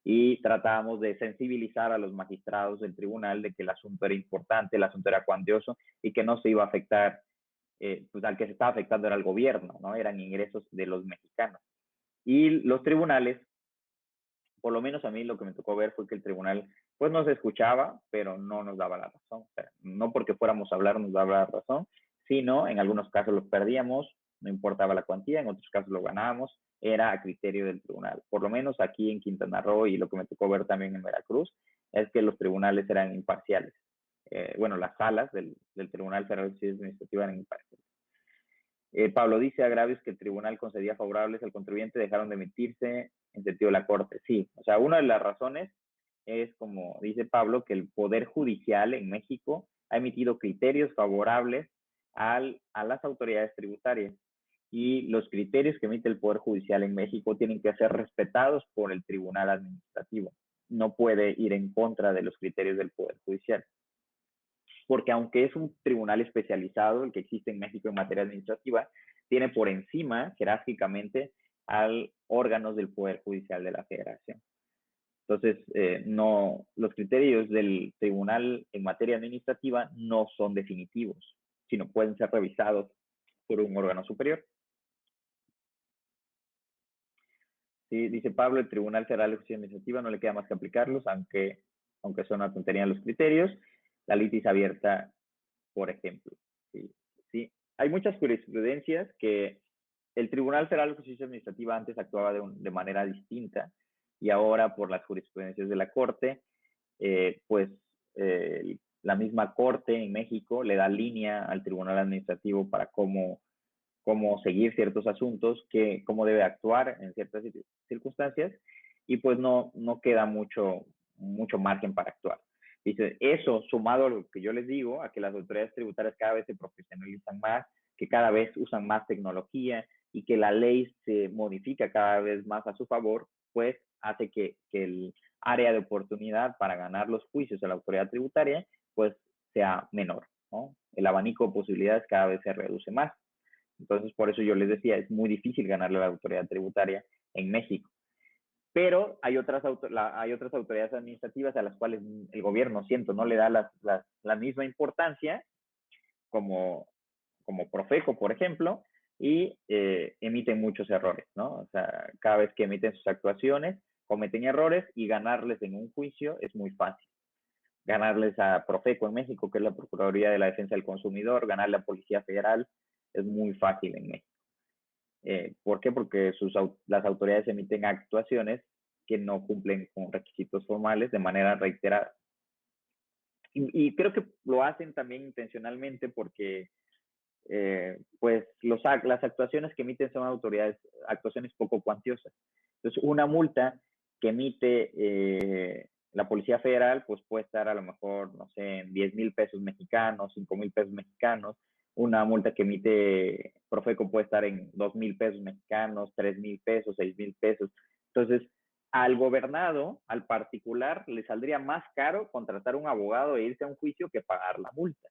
Y tratábamos de sensibilizar a los magistrados del tribunal de que el asunto era importante, el asunto era cuantioso y que no se iba a afectar, pues al que se estaba afectando era el gobierno, ¿no? Eran ingresos de los mexicanos. Y los tribunales, por lo menos a mí lo que me tocó ver fue que el tribunal pues nos escuchaba, pero no nos daba la razón. O sea, no porque fuéramos a hablar nos daba la razón, sino en algunos casos los perdíamos, no importaba la cuantía, en otros casos lo ganábamos, era a criterio del tribunal. Por lo menos aquí en Quintana Roo y lo que me tocó ver también en Veracruz es que los tribunales eran imparciales. Bueno, las salas del Tribunal Federal de Justicia Administrativa eran imparciales. Pablo dice, agravios que el tribunal concedía favorables al contribuyente dejaron de emitirse en sentido de la corte. Sí, o sea, una de las razones es, como dice Pablo, que el Poder Judicial en México ha emitido criterios favorables a las autoridades tributarias. Y los criterios que emite el Poder Judicial en México tienen que ser respetados por el Tribunal Administrativo. No puede ir en contra de los criterios del Poder Judicial. Porque aunque es un tribunal especializado, el que existe en México en materia administrativa, tiene por encima jerárquicamente al órganos del Poder Judicial de la Federación. Entonces, no, los criterios del tribunal en materia administrativa no son definitivos, sino pueden ser revisados por un órgano superior. Sí, dice Pablo, el Tribunal Federal de Justicia Administrativa no le queda más que aplicarlos, aunque son una tontería los criterios. La litis abierta, por ejemplo. Sí, sí. Hay muchas jurisprudencias que el Tribunal Federal de Justicia Administrativa antes actuaba de manera distinta y ahora por las jurisprudencias de la Corte, pues la misma Corte en México le da línea al Tribunal Administrativo para cómo seguir ciertos asuntos, cómo debe actuar en ciertas circunstancias y pues no queda mucho margen para actuar. Dice, eso sumado a lo que yo les digo, a que las autoridades tributarias cada vez se profesionalizan más, que cada vez usan más tecnología y que la ley se modifica cada vez más a su favor, pues hace que el área de oportunidad para ganar los juicios a la autoridad tributaria, pues sea menor, ¿no? El abanico de posibilidades cada vez se reduce más. Entonces, por eso yo les decía, es muy difícil ganarle a la autoridad tributaria en México. Pero hay otras autoridades administrativas a las cuales el gobierno, siento, no le da la misma importancia, como Profeco, por ejemplo, y emiten muchos errores, ¿no? O sea, cada vez que emiten sus actuaciones, cometen errores y ganarles en un juicio es muy fácil. Ganarles a Profeco en México, que es la Procuraduría de la Defensa del Consumidor, ganarle a Policía Federal, es muy fácil en México. ¿Por qué? Porque las autoridades emiten actuaciones que no cumplen con requisitos formales de manera reiterada. Y creo que lo hacen también intencionalmente porque pues las actuaciones que emiten son actuaciones poco cuantiosas. Entonces, una multa que emite la Policía Federal, pues puede estar a lo mejor, no sé, en 10,000 pesos mexicanos, 5,000 pesos mexicanos. Una multa que emite Profeco puede estar en 2,000 pesos mexicanos, 3,000 pesos, 6,000 pesos. Entonces, al gobernado, al particular, le saldría más caro contratar un abogado e irse a un juicio que pagar la multa.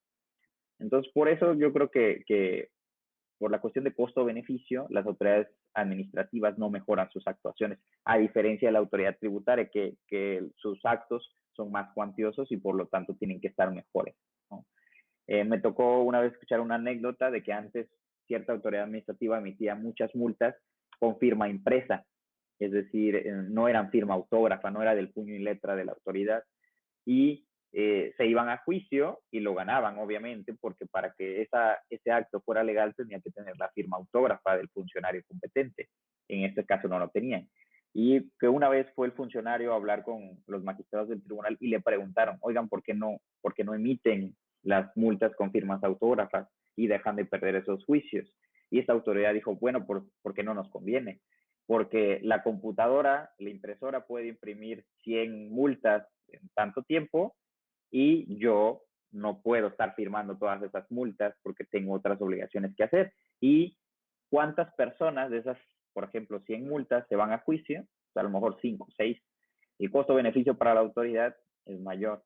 Entonces, por eso yo creo que por la cuestión de costo-beneficio, las autoridades administrativas no mejoran sus actuaciones, a diferencia de la autoridad tributaria, que sus actos son más cuantiosos y por lo tanto tienen que estar mejores, ¿no? Me tocó una vez escuchar una anécdota de que antes cierta autoridad administrativa emitía muchas multas con firma impresa, es decir, no eran firma autógrafa, no era del puño y letra de la autoridad, y se iban a juicio y lo ganaban, obviamente, porque para que ese acto fuera legal tenía que tener la firma autógrafa del funcionario competente. En este caso no lo tenían. Y que una vez fue el funcionario a hablar con los magistrados del tribunal y le preguntaron, oigan, ¿por qué no emiten las multas con firmas autógrafas y dejan de perder esos juicios? Y esta autoridad dijo, bueno, porque no nos conviene, porque la computadora, la impresora puede imprimir 100 multas en tanto tiempo y yo no puedo estar firmando todas esas multas porque tengo otras obligaciones que hacer. ¿Y cuántas personas de esas, por ejemplo, 100 multas se van a juicio? O sea, a lo mejor 5, 6. El costo-beneficio para la autoridad es mayor.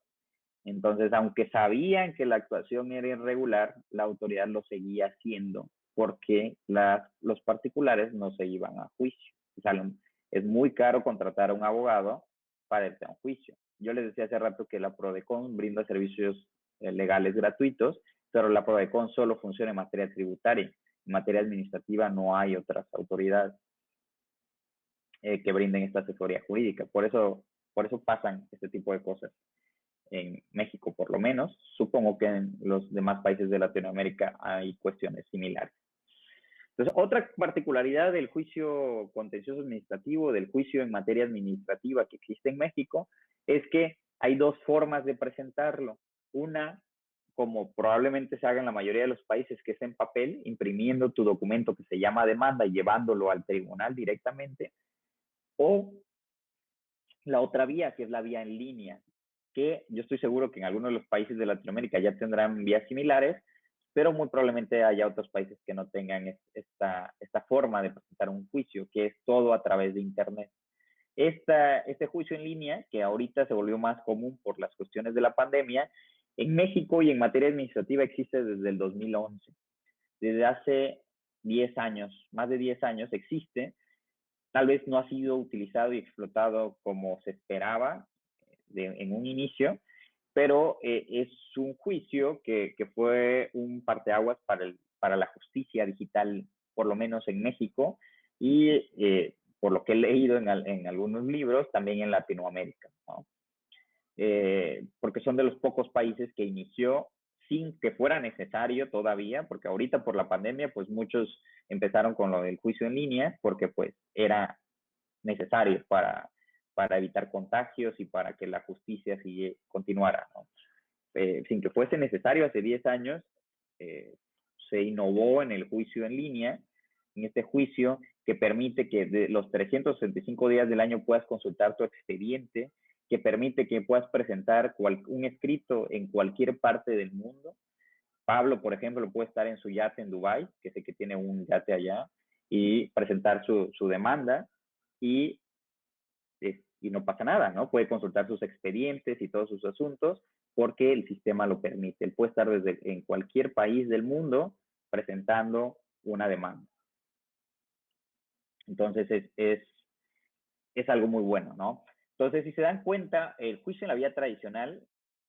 Entonces, aunque sabían que la actuación era irregular, la autoridad lo seguía haciendo porque los particulares no se iban a juicio. O sea, es muy caro contratar a un abogado para irse a un juicio. Yo les decía hace rato que la Prodecon brinda servicios legales gratuitos, pero la Prodecon solo funciona en materia tributaria. En materia administrativa no hay otras autoridades que brinden esta asesoría jurídica. Por eso pasan este tipo de cosas en México, por lo menos. Supongo que en los demás países de Latinoamérica hay cuestiones similares. Entonces, otra particularidad del juicio contencioso administrativo, del juicio en materia administrativa que existe en México, es que hay dos formas de presentarlo. Una, como probablemente se haga en la mayoría de los países, que es en papel, imprimiendo tu documento que se llama demanda y llevándolo al tribunal directamente, o la otra vía, que es la vía en línea, que yo estoy seguro que en algunos de los países de Latinoamérica ya tendrán vías similares, pero muy probablemente haya otros países que no tengan esta forma de presentar un juicio, que es todo a través de Internet. Este juicio en línea, que ahorita se volvió más común por las cuestiones de la pandemia, en México y en materia administrativa existe desde el 2011. Desde hace 10 años, más de 10 años existe. Tal vez no ha sido utilizado y explotado como se esperaba en un inicio, pero es un juicio que fue un parteaguas para la justicia digital, por lo menos en México, y por lo que he leído en algunos libros, también en Latinoamérica, ¿no? Porque son de los pocos países que inició sin que fuera necesario todavía, porque ahorita por la pandemia, pues muchos empezaron con lo del juicio en línea, porque pues era necesario para evitar contagios y para que la justicia continuara, ¿no? Sin que fuese necesario, hace 10 años se innovó en el juicio en línea, en este juicio que permite que de los 365 días del año puedas consultar tu expediente, que permite que puedas presentar un escrito en cualquier parte del mundo. Pablo, por ejemplo, puede estar en su yate en Dubái, que sé que tiene un yate allá, y presentar su demanda y no pasa nada, ¿no? Puede consultar sus expedientes y todos sus asuntos porque el sistema lo permite. Él puede estar en cualquier país del mundo presentando una demanda. Entonces es algo muy bueno, ¿no? Entonces, si se dan cuenta, el juicio en la vía tradicional,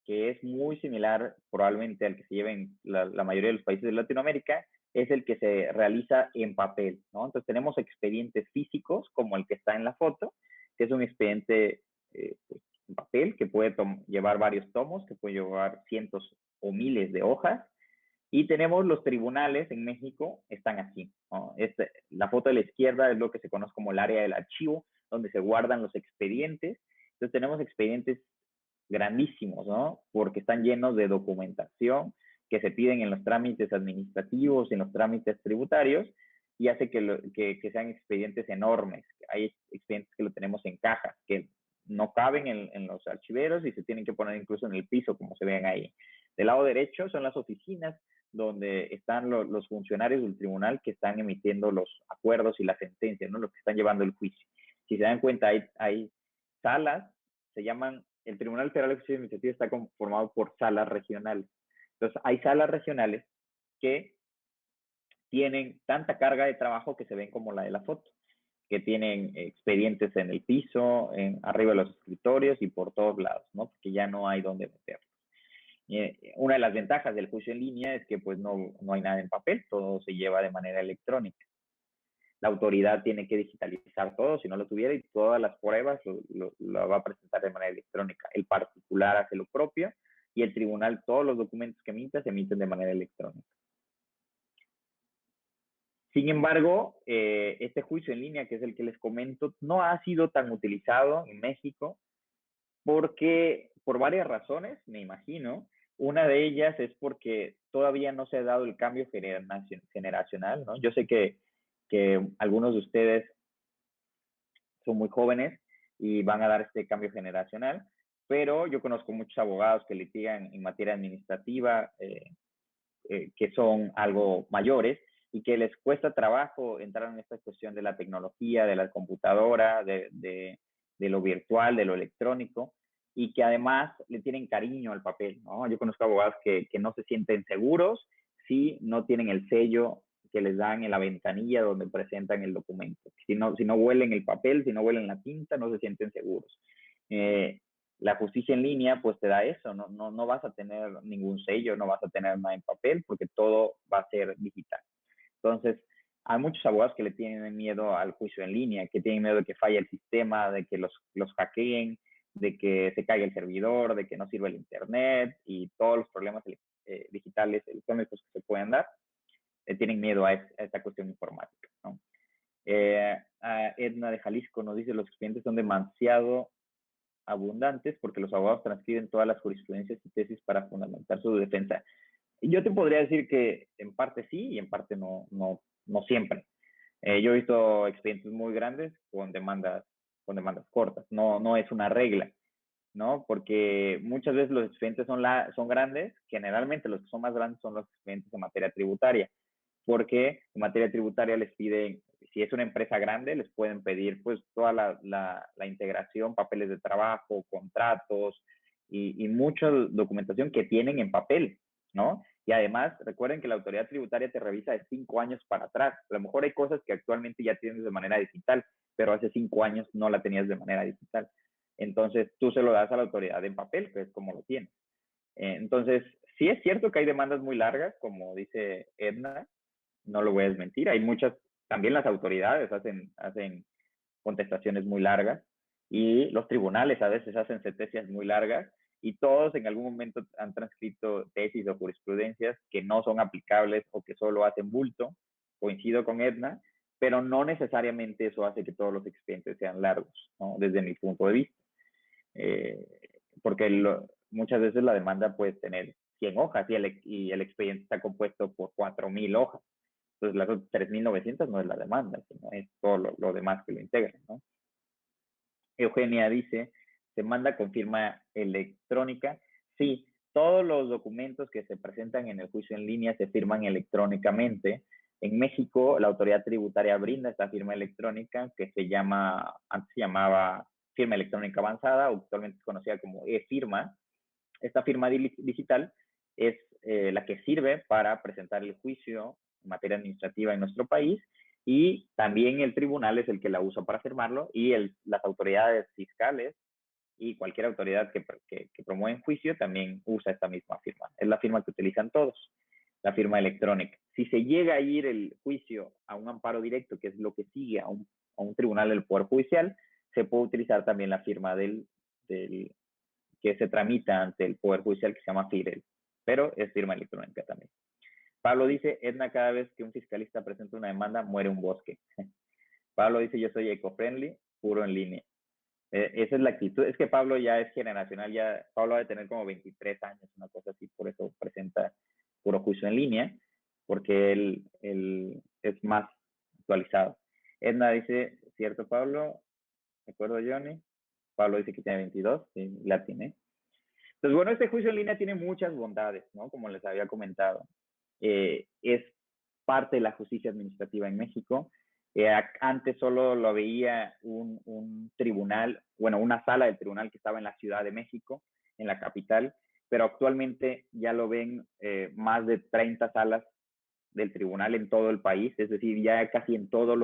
que es muy similar probablemente al que se lleva en la mayoría de los países de Latinoamérica, es el que se realiza en papel, ¿no? Entonces tenemos expedientes físicos, como el que está en la foto, que es un expediente pues, en papel que puede llevar varios tomos, que puede llevar cientos o miles de hojas. Y tenemos los tribunales en México, están así, ¿no? La foto de la izquierda es lo que se conoce como el área del archivo, donde se guardan los expedientes. Entonces tenemos expedientes grandísimos, ¿no? Porque están llenos de documentación que se piden en los trámites administrativos, en los trámites tributarios, y hace que sean expedientes enormes. Hay expedientes que lo tenemos en cajas, que no caben en los archiveros y se tienen que poner incluso en el piso, como se ven ahí. Del lado derecho son las oficinas donde están los funcionarios del tribunal que están emitiendo los acuerdos y las sentencias, ¿no? Los que están llevando el juicio. Si se dan cuenta, hay salas, se llaman, el Tribunal Federal de Justicia Administrativa está conformado por salas regionales. Entonces, hay salas regionales que tienen tanta carga de trabajo que se ven como la de la foto, que tienen expedientes en el piso, arriba de los escritorios y por todos lados, ¿no? Porque ya no hay dónde meterlos. Una de las ventajas del juicio en línea es que pues no hay nada en papel, todo se lleva de manera electrónica. La autoridad tiene que digitalizar todo, si no lo tuviera, y todas las pruebas lo va a presentar de manera electrónica. El particular hace lo propio y el tribunal, todos los documentos que emita se emiten de manera electrónica. Sin embargo, este juicio en línea, que es el que les comento, no ha sido tan utilizado en México porque, por varias razones, me imagino. Una de ellas es porque todavía no se ha dado el cambio generacional, ¿no? Yo sé que algunos de ustedes son muy jóvenes y van a dar este cambio generacional, pero yo conozco muchos abogados que litigan en materia administrativa, que son algo mayores y que les cuesta trabajo entrar en esta cuestión de la tecnología, de la computadora, de lo virtual, de lo electrónico, y que además le tienen cariño al papel, ¿no? Yo conozco abogados que no se sienten seguros si no tienen el sello que les dan en la ventanilla donde presentan el documento. Si no huelen el papel, si no huelen la tinta, no se sienten seguros. La justicia en línea pues te da eso, no vas a tener ningún sello, no vas a tener nada en papel porque todo va a ser digital. Entonces, hay muchos abogados que le tienen miedo al juicio en línea, que tienen miedo de que falle el sistema, de que los hackeen, de que se caiga el servidor, de que no sirva el internet y todos los problemas digitales, electrónicos que se pueden dar, tienen miedo a esta cuestión informática, ¿no? Edna de Jalisco nos dice, los expedientes son demasiado abundantes porque los abogados transcriben todas las jurisprudencias y tesis para fundamentar su defensa. Y yo te podría decir que en parte sí y en parte no siempre. Yo he visto expedientes muy grandes con demandas cortas. No es una regla, ¿no? Porque muchas veces los expedientes son grandes, generalmente los que son más grandes son los expedientes en materia tributaria, porque en materia tributaria les piden, si es una empresa grande, les pueden pedir pues toda la integración, papeles de trabajo, contratos y mucha documentación que tienen en papel, ¿no? Y además, recuerden que la autoridad tributaria te revisa de 5 años para atrás. A lo mejor hay cosas que actualmente ya tienes de manera digital, pero hace 5 años no la tenías de manera digital. Entonces, tú se lo das a la autoridad en papel, que es como lo tienes. Entonces, sí es cierto que hay demandas muy largas, como dice Edna, no lo voy a desmentir. Hay muchas, también las autoridades hacen contestaciones muy largas y los tribunales a veces hacen sentencias muy largas y todos en algún momento han transcrito tesis o jurisprudencias que no son aplicables o que solo hacen bulto. Coincido con Edna, pero no necesariamente eso hace que todos los expedientes sean largos, ¿no? Desde mi punto de vista. Porque muchas veces la demanda puede tener 100 hojas y el expediente está compuesto por 4,000 hojas. Entonces, las 3,900 no es la demanda, sino es todo lo demás que lo integran, ¿no? Eugenia dice, ¿se manda con firma electrónica? Sí, todos los documentos que se presentan en el juicio en línea se firman electrónicamente. En México, la autoridad tributaria brinda esta firma electrónica que antes se llamaba firma electrónica avanzada, o actualmente es conocida como e-firma. Esta firma digital es la que sirve para presentar el juicio en materia administrativa en nuestro país y también el tribunal es el que la usa para firmarlo y las autoridades fiscales y cualquier autoridad que promueve juicio también usa esta misma firma. Es la firma que utilizan todos, la firma electrónica. Si se llega a ir el juicio a un amparo directo, que es lo que sigue a un tribunal del Poder Judicial, se puede utilizar también la firma que se tramita ante el Poder Judicial, que se llama FIREL, pero es firma electrónica también. Pablo dice, Edna, cada vez que un fiscalista presenta una demanda, muere un bosque. Pablo dice, yo soy eco-friendly, puro en línea. Esa es la actitud. Es que Pablo ya es generacional, Pablo ha de tener como 23 años, una cosa así, por eso presenta puro juicio en línea, porque él es más actualizado. Edna dice, ¿cierto, Pablo? ¿De acuerdo, Johnny? Pablo dice que tiene 22, sí, la tiene. Entonces, bueno, este juicio en línea tiene muchas bondades, ¿no? Como les había comentado. Es parte de la justicia administrativa en México. Antes solo lo veía un tribunal, bueno, una sala del tribunal que estaba en la Ciudad de México, en la capital, pero actualmente ya lo ven más de 30 salas del tribunal en todo el país, es decir, ya casi en todas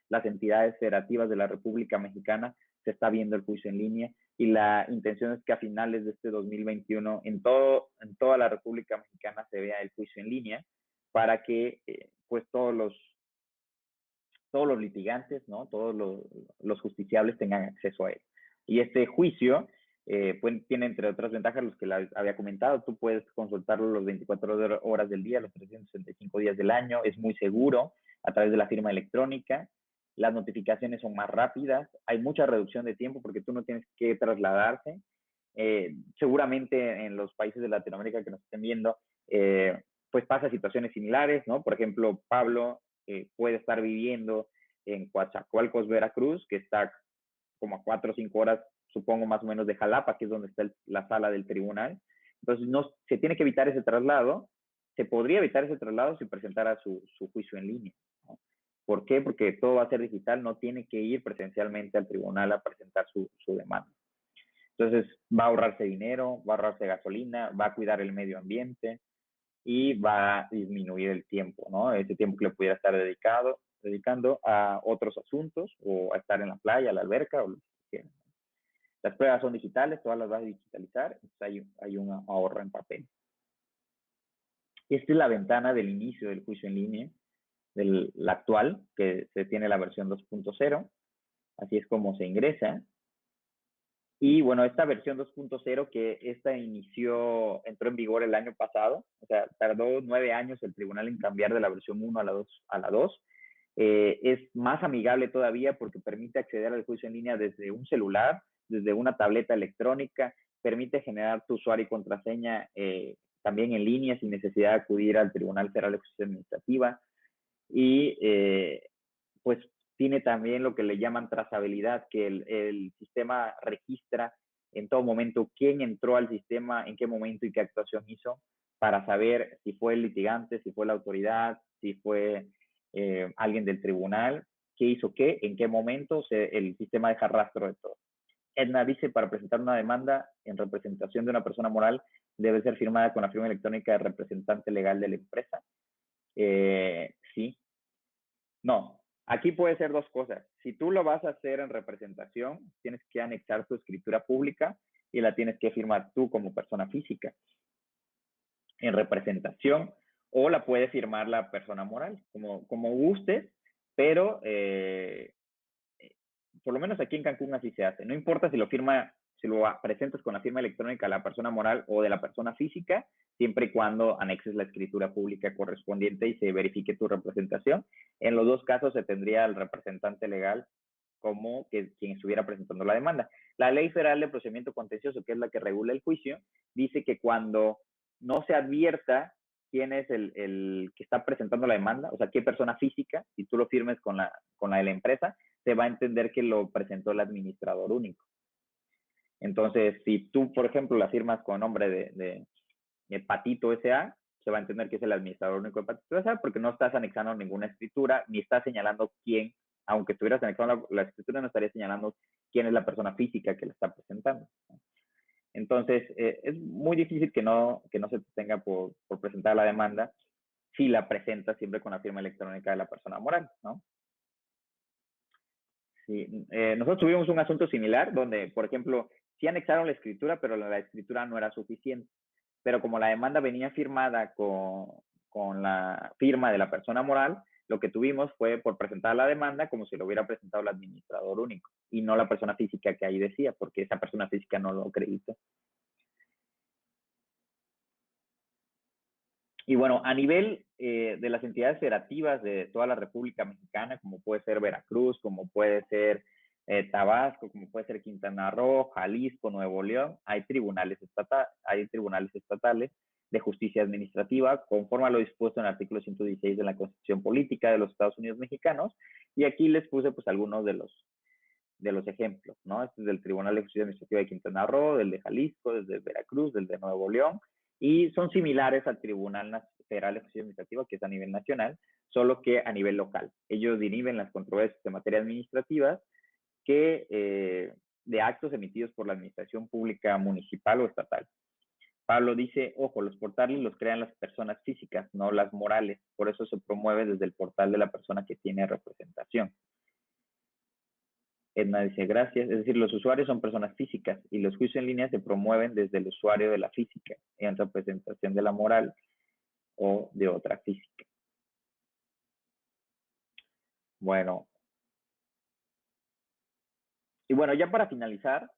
las entidades federativas de la República Mexicana se está viendo el juicio en línea y la intención es que a finales de este 2021 en toda la República Mexicana se vea el juicio en línea para que pues todos los litigantes, ¿no? Todos los justiciables tengan acceso a él. Y este juicio pues, tiene, entre otras ventajas, los que había comentado. Tú puedes consultarlo las 24 horas del día, los 365 días del año. Es muy seguro a través de la firma electrónica. Las notificaciones son más rápidas. Hay mucha reducción de tiempo porque tú no tienes que trasladarse. Seguramente en los países de Latinoamérica que nos estén viendo, pues pasa situaciones similares, ¿no? Por ejemplo, Pablo puede estar viviendo en Coatzacoalcos, Veracruz, que está como a 4 o 5 horas, supongo, más o menos de Jalapa, que es donde está la sala del tribunal. Entonces, no, se tiene que evitar ese traslado. Se podría evitar ese traslado si presentara su juicio en línea, ¿no? ¿Por qué? Porque todo va a ser digital, no tiene que ir presencialmente al tribunal a presentar su demanda. Entonces, va a ahorrarse dinero, va a ahorrarse gasolina, va a cuidar el medio ambiente y va a disminuir el tiempo, ¿no? Ese tiempo que le pudiera estar dedicando a otros asuntos o a estar en la playa, a la alberca o lo que quieran. Las pruebas son digitales, todas las vas a digitalizar, entonces hay un ahorro en papel. Esta es la ventana del inicio del juicio en línea, la actual, que se tiene la versión 2.0. Así es como se ingresa. Y bueno, esta versión 2.0 que entró en vigor el año pasado, o sea, tardó 9 años el tribunal en cambiar de la versión 1 a la 2. Es más amigable todavía porque permite acceder al juicio en línea desde un celular, desde una tableta electrónica, permite generar tu usuario y contraseña también en línea sin necesidad de acudir al Tribunal Federal de Justicia Administrativa y pues tiene también lo que le llaman trazabilidad, que el sistema registra en todo momento quién entró al sistema, en qué momento y qué actuación hizo, para saber si fue el litigante, si fue la autoridad, si fue alguien del tribunal, qué hizo qué, en qué momento, el sistema deja rastro de todo. Edna dice, para presentar una demanda en representación de una persona moral, debe ser firmada con la firma electrónica de representante legal de la empresa. Sí. No, aquí puede ser dos cosas. Si tú lo vas a hacer en representación, tienes que anexar tu escritura pública y la tienes que firmar tú como persona física en representación, o la puede firmar la persona moral, como gustes, pero por lo menos aquí en Cancún así se hace. No importa si lo presentas con la firma electrónica de la persona moral o de la persona física, siempre y cuando anexes la escritura pública correspondiente y se verifique tu representación. En los dos casos se tendría al representante legal como quien estuviera presentando la demanda. La Ley Federal de Procedimiento Contencioso, que es la que regula el juicio, dice que cuando no se advierta quién es el que está presentando la demanda, o sea, qué persona física, si tú lo firmes con la de la empresa, se va a entender que lo presentó el administrador único. Entonces, si tú, por ejemplo, la firmas con nombre de Patito S.A., se va a entender que es el administrador único de Patito S.A. porque no estás anexando ninguna escritura, ni estás señalando quién, aunque estuvieras anexando la escritura, no estarías señalando quién es la persona física que la está presentando. Entonces, es muy difícil que no se tenga por presentar la demanda si la presenta siempre con la firma electrónica de la persona moral, ¿no? Sí. Nosotros tuvimos un asunto similar donde, por ejemplo, sí anexaron la escritura, pero la escritura no era suficiente. Pero como la demanda venía firmada con la firma de la persona moral, lo que tuvimos fue por presentar la demanda como si lo hubiera presentado el administrador único y no la persona física que ahí decía, porque esa persona física no lo acreditó. Y bueno, a nivel de las entidades federativas de toda la República Mexicana, como puede ser Veracruz, como puede ser Tabasco, como puede ser Quintana Roo, Jalisco, Nuevo León, hay tribunales estatales de justicia administrativa, conforme a lo dispuesto en el artículo 116 de la Constitución Política de los Estados Unidos Mexicanos. Y aquí les puse pues algunos de los ejemplos, ¿no? Este es del Tribunal de Justicia Administrativa de Quintana Roo, del de Jalisco, del de Veracruz, del de Nuevo León, y son similares al Tribunal Federal de Justicia Administrativa, que es a nivel nacional, solo que a nivel local. Ellos dirimen las controversias de materia administrativa de actos emitidos por la administración pública municipal o estatal. Pablo dice, ojo, los portales los crean las personas físicas, no las morales. Por eso se promueve desde el portal de la persona que tiene representación. Edna dice, gracias. Es decir, los usuarios son personas físicas y los juicios en línea se promueven desde el usuario de la física en representación de la moral o de otra física. Bueno. Y bueno, ya para finalizar,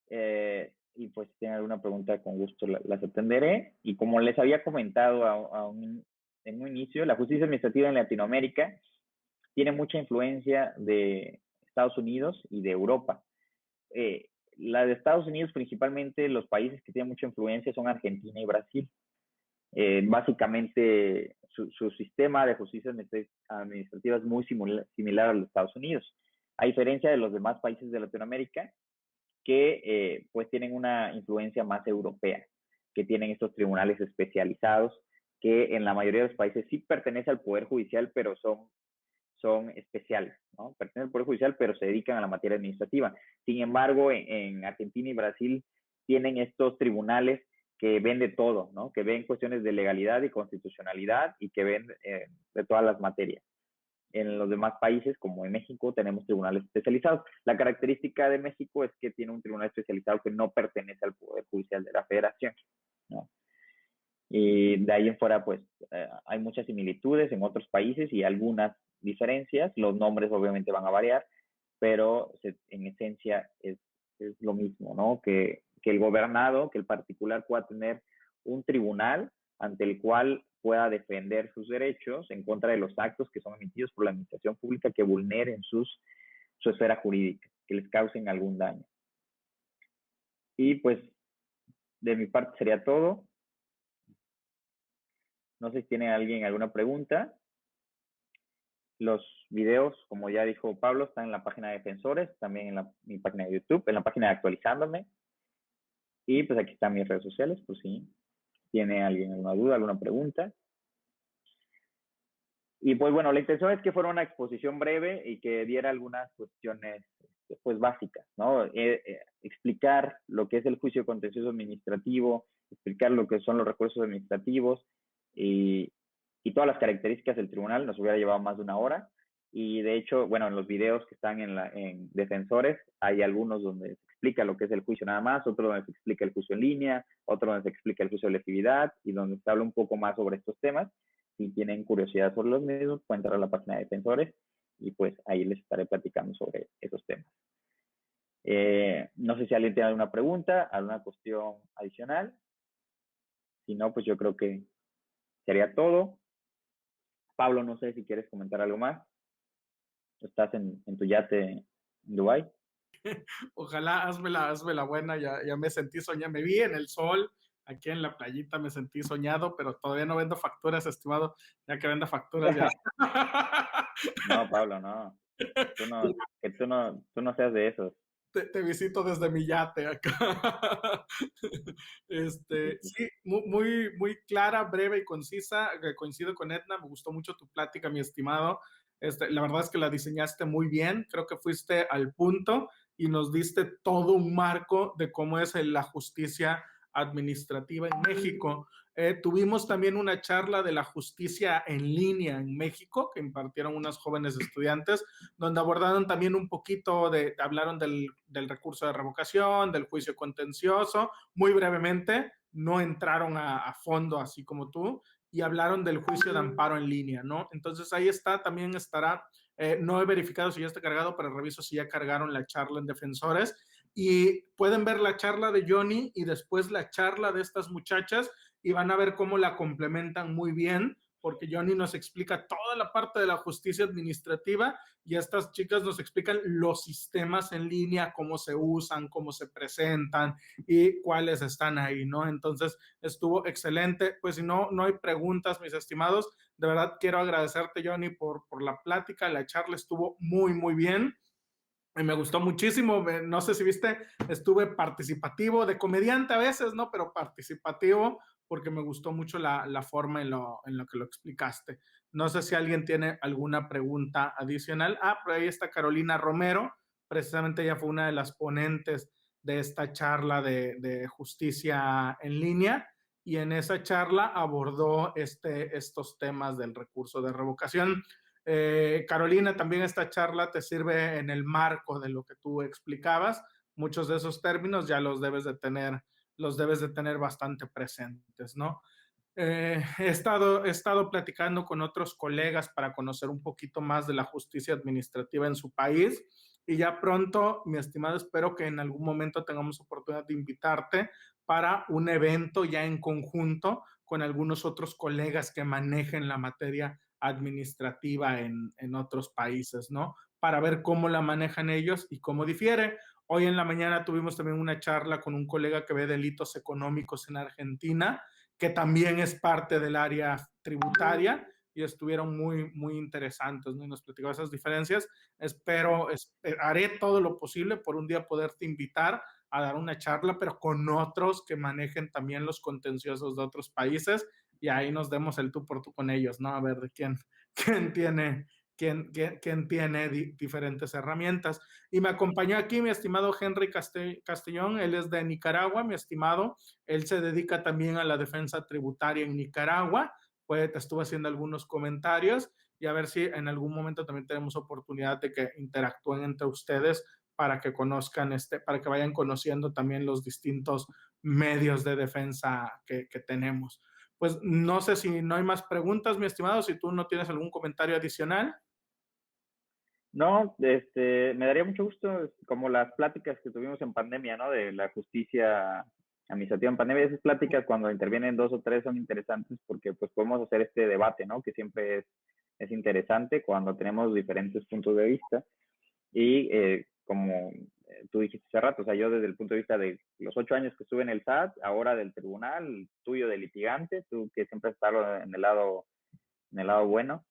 y pues si tienen alguna pregunta, con gusto las atenderé. Y como les había comentado en un inicio, la justicia administrativa en Latinoamérica tiene mucha influencia de Estados Unidos y de Europa. La de Estados Unidos, principalmente los países que tienen mucha influencia son Argentina y Brasil. Básicamente, su sistema de justicia administrativa es muy similar al de Estados Unidos, a diferencia de los demás países de Latinoamérica, que pues tienen una influencia más europea, que tienen estos tribunales especializados, que en la mayoría de los países sí pertenecen al Poder Judicial, pero son especiales, ¿no? Pertenecen al Poder Judicial, pero se dedican a la materia administrativa. Sin embargo, en Argentina y Brasil tienen estos tribunales que ven de todo, ¿no? Que ven cuestiones de legalidad y constitucionalidad y que ven de todas las materias. En los demás países, como en México, tenemos tribunales especializados. La característica de México es que tiene un tribunal especializado que no pertenece al Poder Judicial de la Federación, ¿no? Y de ahí en fuera, pues, hay muchas similitudes en otros países y algunas diferencias. Los nombres obviamente van a variar, pero en esencia es lo mismo, ¿no? Que el gobernado, que el particular pueda tener un tribunal ante el cual pueda defender sus derechos en contra de los actos que son emitidos por la administración pública que vulneren su esfera jurídica, que les causen algún daño. Y pues, de mi parte sería todo. No sé si tiene alguien alguna pregunta. Los videos, como ya dijo Pablo, están en la página de Defensores, también en mi página de YouTube, en la página de Actualizándome. Y pues aquí están mis redes sociales, por si tiene alguien alguna duda, alguna pregunta. Y pues bueno, la intención es que fuera una exposición breve y que diera algunas cuestiones pues básicas, ¿no? Explicar lo que es el juicio contencioso administrativo, explicar lo que son los recursos administrativos y todas las características del tribunal. Nos hubiera llevado más de una hora. Y de hecho, bueno, en los videos que están en Defensores, hay algunos donde se explica lo que es el juicio nada más, otro donde se explica el juicio en línea, otro donde se explica el juicio de lesividad y donde se habla un poco más sobre estos temas. Si tienen curiosidad sobre los mismos, pueden entrar a la página de Defensores y pues ahí les estaré platicando sobre esos temas. No sé si alguien tiene alguna pregunta, alguna cuestión adicional. Si no, pues yo creo que sería todo. Pablo, no sé si quieres comentar algo más. ¿Estás en tu yate en Dubái? Ojalá, hazme la buena, ya me sentí soñado, me vi en el sol, aquí en la playita me sentí soñado, pero todavía no vendo facturas, estimado, ya que venda facturas ya. No, Pablo, no. Tú no seas de esos. Te visito desde mi yate acá. Sí, muy clara, breve y concisa. Coincido con Edna, me gustó mucho tu plática, mi estimado. La verdad es que la diseñaste muy bien, creo que fuiste al punto y nos diste todo un marco de cómo es la justicia administrativa en México. Tuvimos también una charla de la justicia en línea en México que impartieron unas jóvenes estudiantes, donde abordaron también un poquito hablaron del recurso de revocación, del juicio contencioso, muy brevemente, no entraron a fondo así como tú, y hablaron del juicio de amparo en línea, ¿no? Entonces ahí también estará, no he verificado si ya está cargado, pero reviso si ya cargaron la charla en Defensores, y pueden ver la charla de Johnny y después la charla de estas muchachas y van a ver cómo la complementan muy bien, porque Johnny nos explica toda la parte de la justicia administrativa y estas chicas nos explican los sistemas en línea, cómo se usan, cómo se presentan y cuáles están ahí, ¿no? Entonces estuvo excelente. Pues si no hay preguntas, mis estimados, de verdad quiero agradecerte, Johnny, por la plática. La charla estuvo muy bien. Y me gustó muchísimo, no sé si viste, estuve participativo, de comediante a veces, ¿no? Pero participativo, porque me gustó mucho la forma en lo que lo explicaste. No sé si alguien tiene alguna pregunta adicional. Pero ahí está Carolina Romero, precisamente ella fue una de las ponentes de esta charla de justicia en línea, y en esa charla abordó estos temas del recurso de revocación. Carolina, también esta charla te sirve en el marco de lo que tú explicabas. Muchos de esos términos ya los debes de tener bastante presentes, ¿no? He estado platicando con otros colegas para conocer un poquito más de la justicia administrativa en su país y ya pronto, mi estimado, espero que en algún momento tengamos oportunidad de invitarte para un evento ya en conjunto con algunos otros colegas que manejen la materia administrativa en otros países, ¿no? Para ver cómo la manejan ellos y cómo difiere. Hoy en la mañana tuvimos también una charla con un colega que ve delitos económicos en Argentina, que también es parte del área tributaria y estuvieron muy interesantes, ¿no? Y nos platicó esas diferencias. Haré todo lo posible por un día poderte invitar a dar una charla, pero con otros que manejen también los contenciosos de otros países y ahí nos demos el tú por tú con ellos, ¿no? A ver de quién tiene, quién tiene diferentes herramientas. Y me acompañó aquí mi estimado Henry Castellón, él es de Nicaragua, mi estimado, él se dedica también a la defensa tributaria en Nicaragua, pues te estuvo haciendo algunos comentarios y a ver si en algún momento también tenemos oportunidad de que interactúen entre ustedes para que conozcan, para que vayan conociendo también los distintos medios de defensa que tenemos. Pues no sé si no hay más preguntas, mi estimado, si tú no tienes algún comentario adicional. No, me daría mucho gusto, como las pláticas que tuvimos en pandemia, ¿no? De la justicia administrativa en pandemia. Esas pláticas cuando intervienen dos o tres son interesantes porque pues podemos hacer este debate, ¿no? Que siempre es interesante cuando tenemos diferentes puntos de vista. Y como tú dijiste hace rato, o sea, yo desde el punto de vista de los 8 años que estuve en el SAT, ahora del tribunal, tuyo de litigante, tú que siempre has estado en el lado bueno,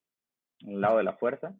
en el lado de la fuerza,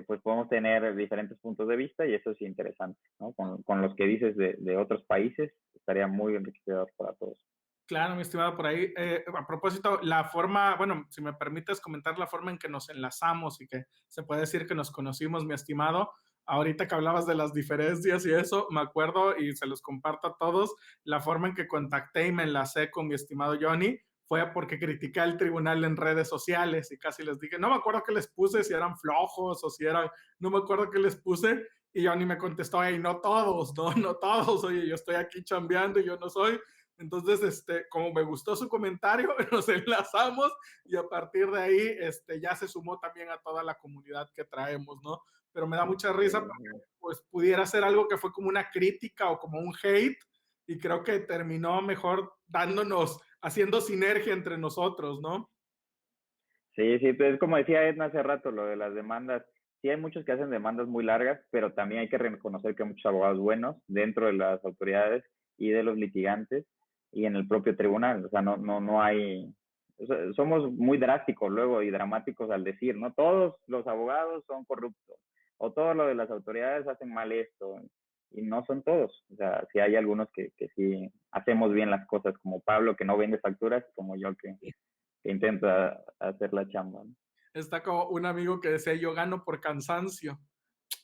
pues podemos tener diferentes puntos de vista y eso es interesante, ¿no? Con los que dices de otros países, estaría muy enriquecedor para todos. Claro, mi estimado, por ahí. A propósito, la forma, bueno, si me permites comentar la forma en que nos enlazamos y que se puede decir que nos conocimos, mi estimado. Ahorita que hablabas de las diferencias y eso, me acuerdo y se los comparto a todos, la forma en que contacté y me enlacé con mi estimado Johnny fue porque critiqué al tribunal en redes sociales y casi les dije, no me acuerdo qué les puse, si eran flojos o si eran, no me acuerdo qué les puse, y Johnny me contestó, hey, no todos, no todos, oye, yo estoy aquí chambeando y yo no soy. Entonces, como me gustó su comentario, nos enlazamos y a partir de ahí, ya se sumó también a toda la comunidad que traemos, ¿no? Pero me da mucha risa porque, pues, pudiera ser algo que fue como una crítica o como un hate y creo que terminó mejor haciendo sinergia entre nosotros, ¿no? Sí, sí, pues como decía Edna hace rato, lo de las demandas, sí hay muchos que hacen demandas muy largas, pero también hay que reconocer que hay muchos abogados buenos dentro de las autoridades y de los litigantes y en el propio tribunal, o sea, no hay, o sea, somos muy drásticos luego y dramáticos al decir, ¿no? Todos los abogados son corruptos o todo lo de las autoridades hacen mal esto y no son todos, o sea, sí hay algunos que sí hacemos bien las cosas, como Pablo que no vende facturas, como yo que intenta hacer la chamba, ¿no? Está como un amigo que decía, yo gano por cansancio.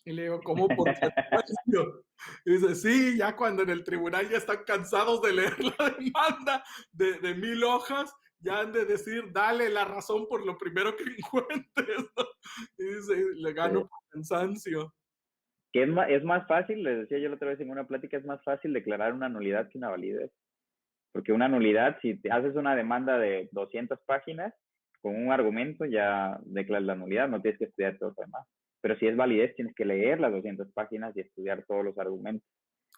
Y le digo, ¿cómo por cansancio? Y dice, sí, ya cuando en el tribunal ya están cansados de leer la demanda de 1000 hojas, ya han de decir, dale la razón por lo primero que encuentres, ¿no? Y dice, le gano Sí. por cansancio. Que es más fácil, les decía yo la otra vez en una plática, es más fácil declarar una nulidad que una validez. Porque una nulidad, si te haces una demanda de 200 páginas, con un argumento ya declaras la nulidad, no tienes que estudiar todo lo demás. Pero si es validez, tienes que leer las 200 páginas y estudiar todos los argumentos.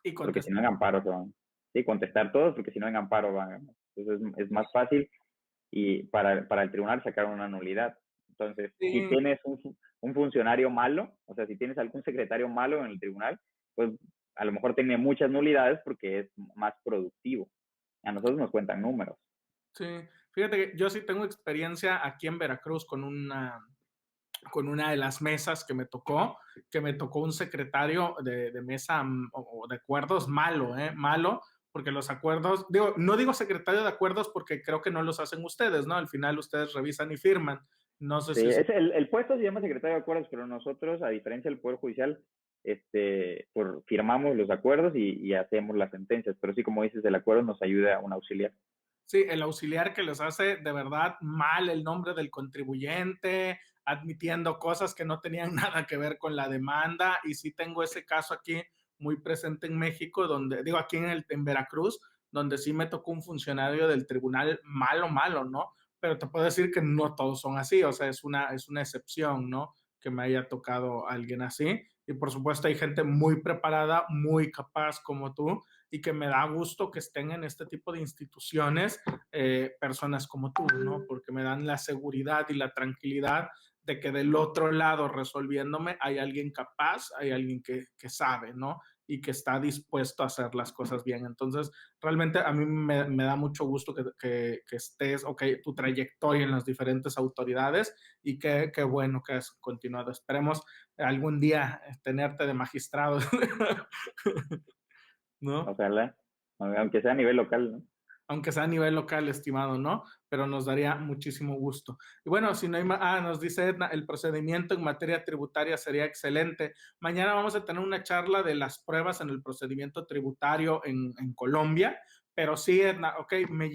Y Porque si no contestar. en amparo se van. Sí, contestar todos, porque si no en amparo van. Entonces es más fácil y para el tribunal sacar una nulidad. Entonces, si Sí, tienes un funcionario malo, o sea, si tienes algún secretario malo en el tribunal, pues a lo mejor tiene muchas nulidades porque es más productivo. A nosotros nos cuentan números. sí. Fíjate que yo sí tengo experiencia aquí en Veracruz con una de las mesas que me tocó un secretario de mesa o de acuerdos malo, ¿eh? Malo, porque los acuerdos, digo, no digo secretario de acuerdos porque creo que no los hacen ustedes, ¿no? Al final ustedes revisan y firman. No sé Sí, si... el puesto se llama secretario de acuerdos, pero nosotros, a diferencia del Poder Judicial, firmamos los acuerdos y hacemos las sentencias. Pero sí, como dices, el acuerdo nos ayuda a un auxiliar. Sí, el auxiliar que les hace de verdad mal el nombre del contribuyente, admitiendo cosas que no tenían nada que ver con la demanda. Y sí tengo ese caso aquí muy presente en México, donde, digo, aquí en Veracruz, donde sí me tocó un funcionario del tribunal malo, malo, ¿no? Pero te puedo decir que no todos son así, o sea, es una excepción, ¿no? Que me haya tocado alguien así. Y por supuesto hay gente muy preparada, muy capaz como tú, y que me da gusto que estén en este tipo de instituciones personas como tú, ¿no? Porque me dan la seguridad y la tranquilidad de que del otro lado resolviéndome hay alguien capaz, hay alguien que sabe, ¿no? Y que está dispuesto a hacer las cosas bien. Entonces, realmente a mí me da mucho gusto que estés, ok, tu trayectoria en las diferentes autoridades y que bueno que has continuado. Esperemos algún día tenerte de magistrado, ¿no? Ojalá, aunque sea a nivel local, ¿no? Aunque sea a nivel local, estimado, ¿no? Pero nos daría muchísimo gusto. Y bueno, si no hay más, nos dice Edna, el procedimiento en materia tributaria sería excelente. Mañana vamos a tener una charla de las pruebas en el procedimiento tributario en Colombia, pero sí, Edna, ok, me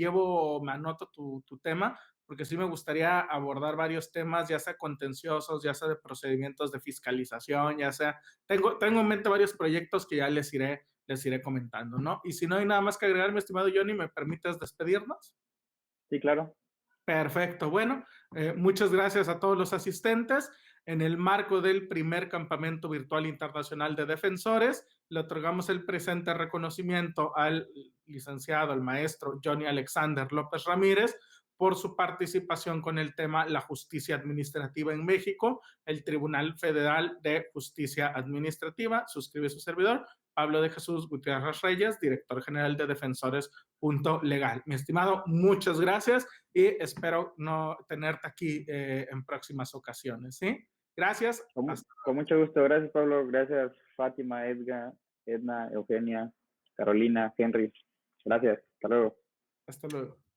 anoto tu tema, porque sí me gustaría abordar varios temas, ya sea contenciosos, ya sea de procedimientos de fiscalización, ya sea, tengo en mente varios proyectos que ya les iré comentando, ¿no? Y si no hay nada más que agregar, mi estimado Johnny, ¿me permites despedirnos? Sí, claro. Perfecto. Bueno, muchas gracias a todos los asistentes. En el marco del primer campamento virtual internacional de defensores, le otorgamos el presente reconocimiento al licenciado, al maestro Johnny Alexander López Ramírez por su participación con el tema La Justicia Administrativa en México, el Tribunal Federal de Justicia Administrativa. Suscribe su servidor, Pablo de Jesús Gutiérrez Reyes, director general de Defensores Legal. Mi estimado, muchas gracias y espero no tenerte aquí en próximas ocasiones, ¿sí? Gracias. Con mucho gusto. Gracias, Pablo. Gracias, Fátima, Edgar, Edna, Eugenia, Carolina, Henry. Gracias. Hasta luego. Hasta luego.